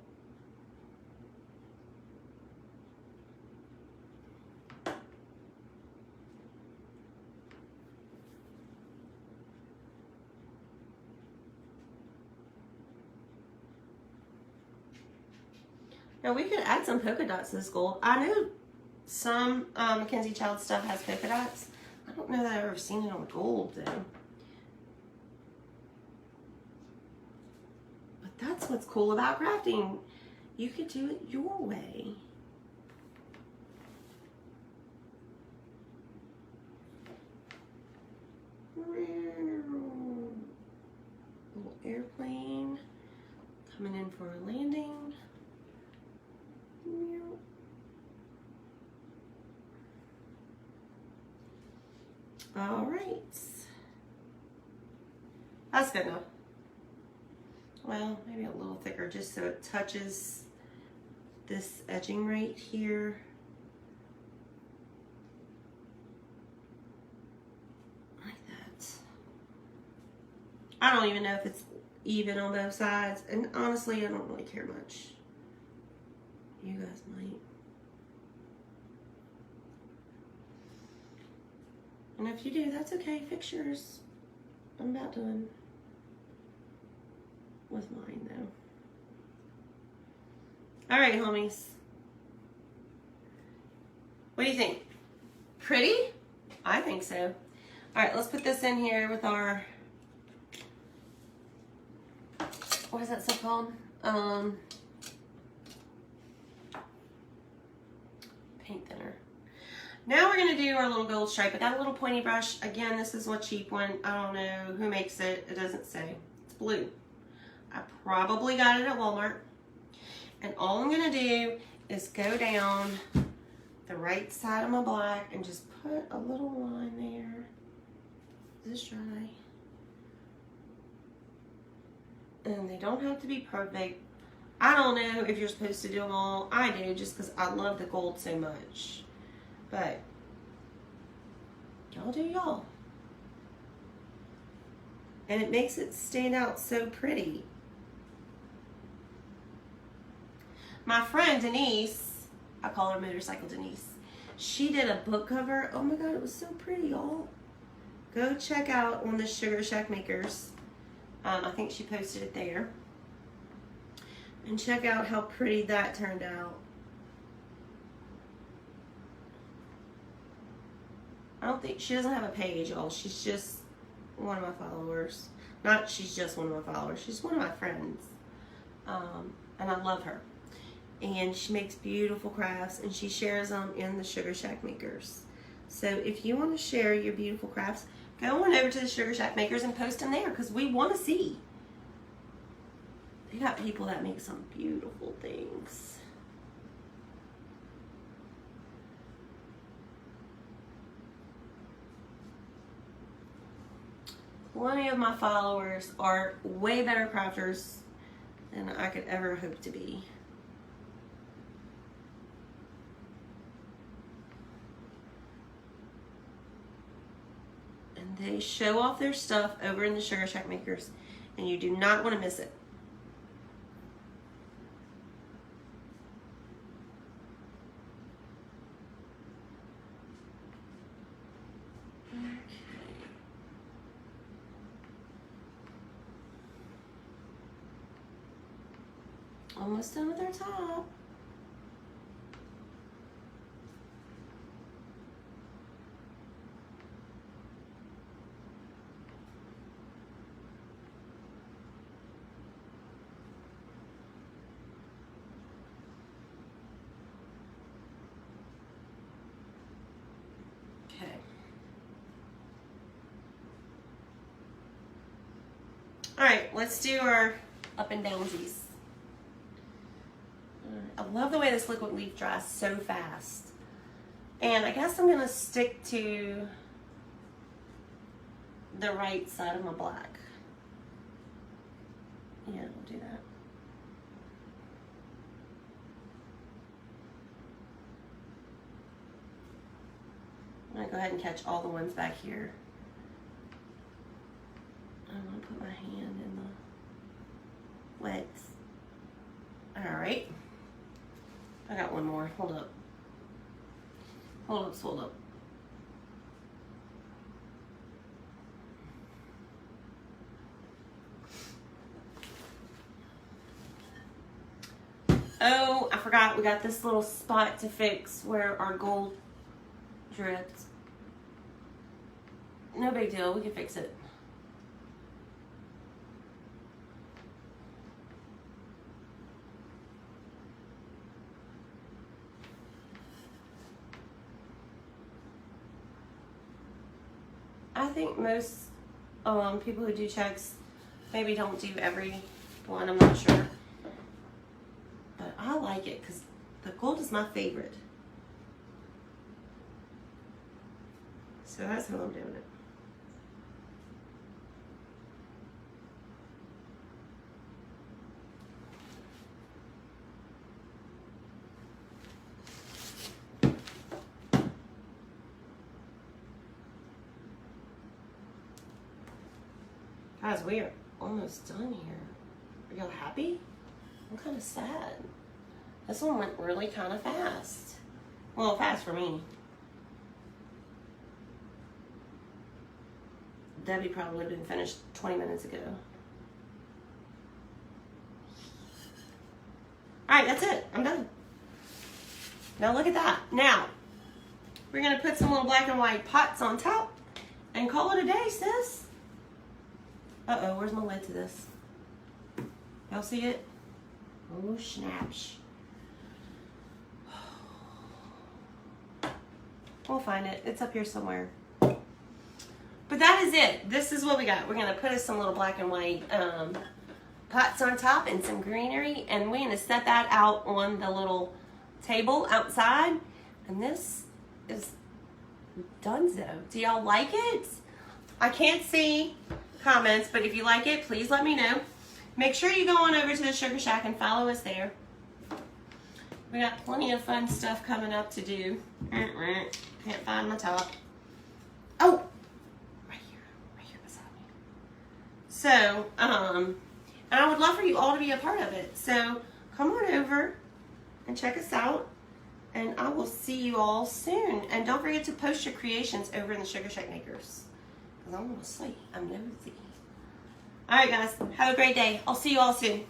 Now we could add some polka dots to this gold. I know some Mackenzie Child stuff has polka dots. I don't know that I've ever seen it on gold though. But that's what's cool about crafting. You could do it your way. Little airplane coming in for a landing. All right, that's good enough. Well, maybe a little thicker just so it touches this edging right here. I don't even know if it's even on both sides. And honestly, I don't really care much. You guys might. And if you do, that's okay. Fix yours. I'm about done with mine, though. All right, homies. What do you think? Pretty? I think so. All right, let's put this in here with our, what is that stuff called? Paint thinner. Now we're gonna do our little gold stripe. I got a little pointy brush. Again, this is a cheap one. I don't know who makes it. It doesn't say. It's blue. I probably got it at Walmart. And all I'm gonna do is go down the right side of my black and just put a little line there. Is this dry? And they don't have to be perfect. I don't know if you're supposed to do them all. I do, just because I love the gold so much. But y'all do y'all. And it makes it stand out so pretty. My friend Denise, I call her Motorcycle Denise, she did a book cover. Oh my God, it was so pretty, y'all. Go check out on the Sugar Shack Makers. I think she posted it there. And check out how pretty that turned out. I don't think, she doesn't have a page, y'all. She's just one of my followers. Not she's just one of my followers. She's one of my friends. And I love her. And she makes beautiful crafts, and she shares them in the Sugar Shack Makers. So if you want to share your beautiful crafts, go on over to the Sugar Shack Makers and post them there, because we want to see. They got people that make some beautiful things. Plenty of my followers are way better crafters than I could ever hope to be. And they show off their stuff over in the Sugar Shack Makers, and you do not want to miss it. Almost done with our top. Okay. All right, let's do our up and downsies. I love the way this liquid leaf dries so fast. And I guess I'm gonna stick to the right side of my black. Yeah, we'll do that. I'm gonna go ahead and catch all the ones back here. I'm gonna put my hand in the legs. All right. I got one more. Hold up. Hold up, hold up. Oh, I forgot we got this little spot to fix where our gold dripped. No big deal, we can fix it. I think most people who do checks maybe don't do every one, I'm not sure. But I like it because the gold is my favorite. So that's how I'm doing it. God, Guys, we are almost done here. Are y'all happy? I'm kind of sad. This one went really kind of fast. Well, fast for me. Debbie probably would have been finished 20 minutes ago. Alright, that's it. I'm done. Now look at that. Now, we're going to put some little black and white pots on top and call it a day, sis. Uh-oh, where's my lid to this? Y'all see it? Oh, snaps. We'll find it. It's up here somewhere. But that is it. This is what we got. We're going to put some little black and white pots on top and some greenery. And we're going to set that out on the little table outside. And this is donezo. Do y'all like it? I can't see comments, but if you like it, please let me know. Make sure you go on over to the Sugar Shack and follow us there. We got plenty of fun stuff coming up to do. Can't find my top. Oh! Right here beside me. So, and I would love for you all to be a part of it. So, come on over and check us out. And I will see you all soon. And don't forget to post your creations over in the Sugar Shack Makers. Because I want to see. I'm nosy. Alright guys, have a great day. I'll see you all soon.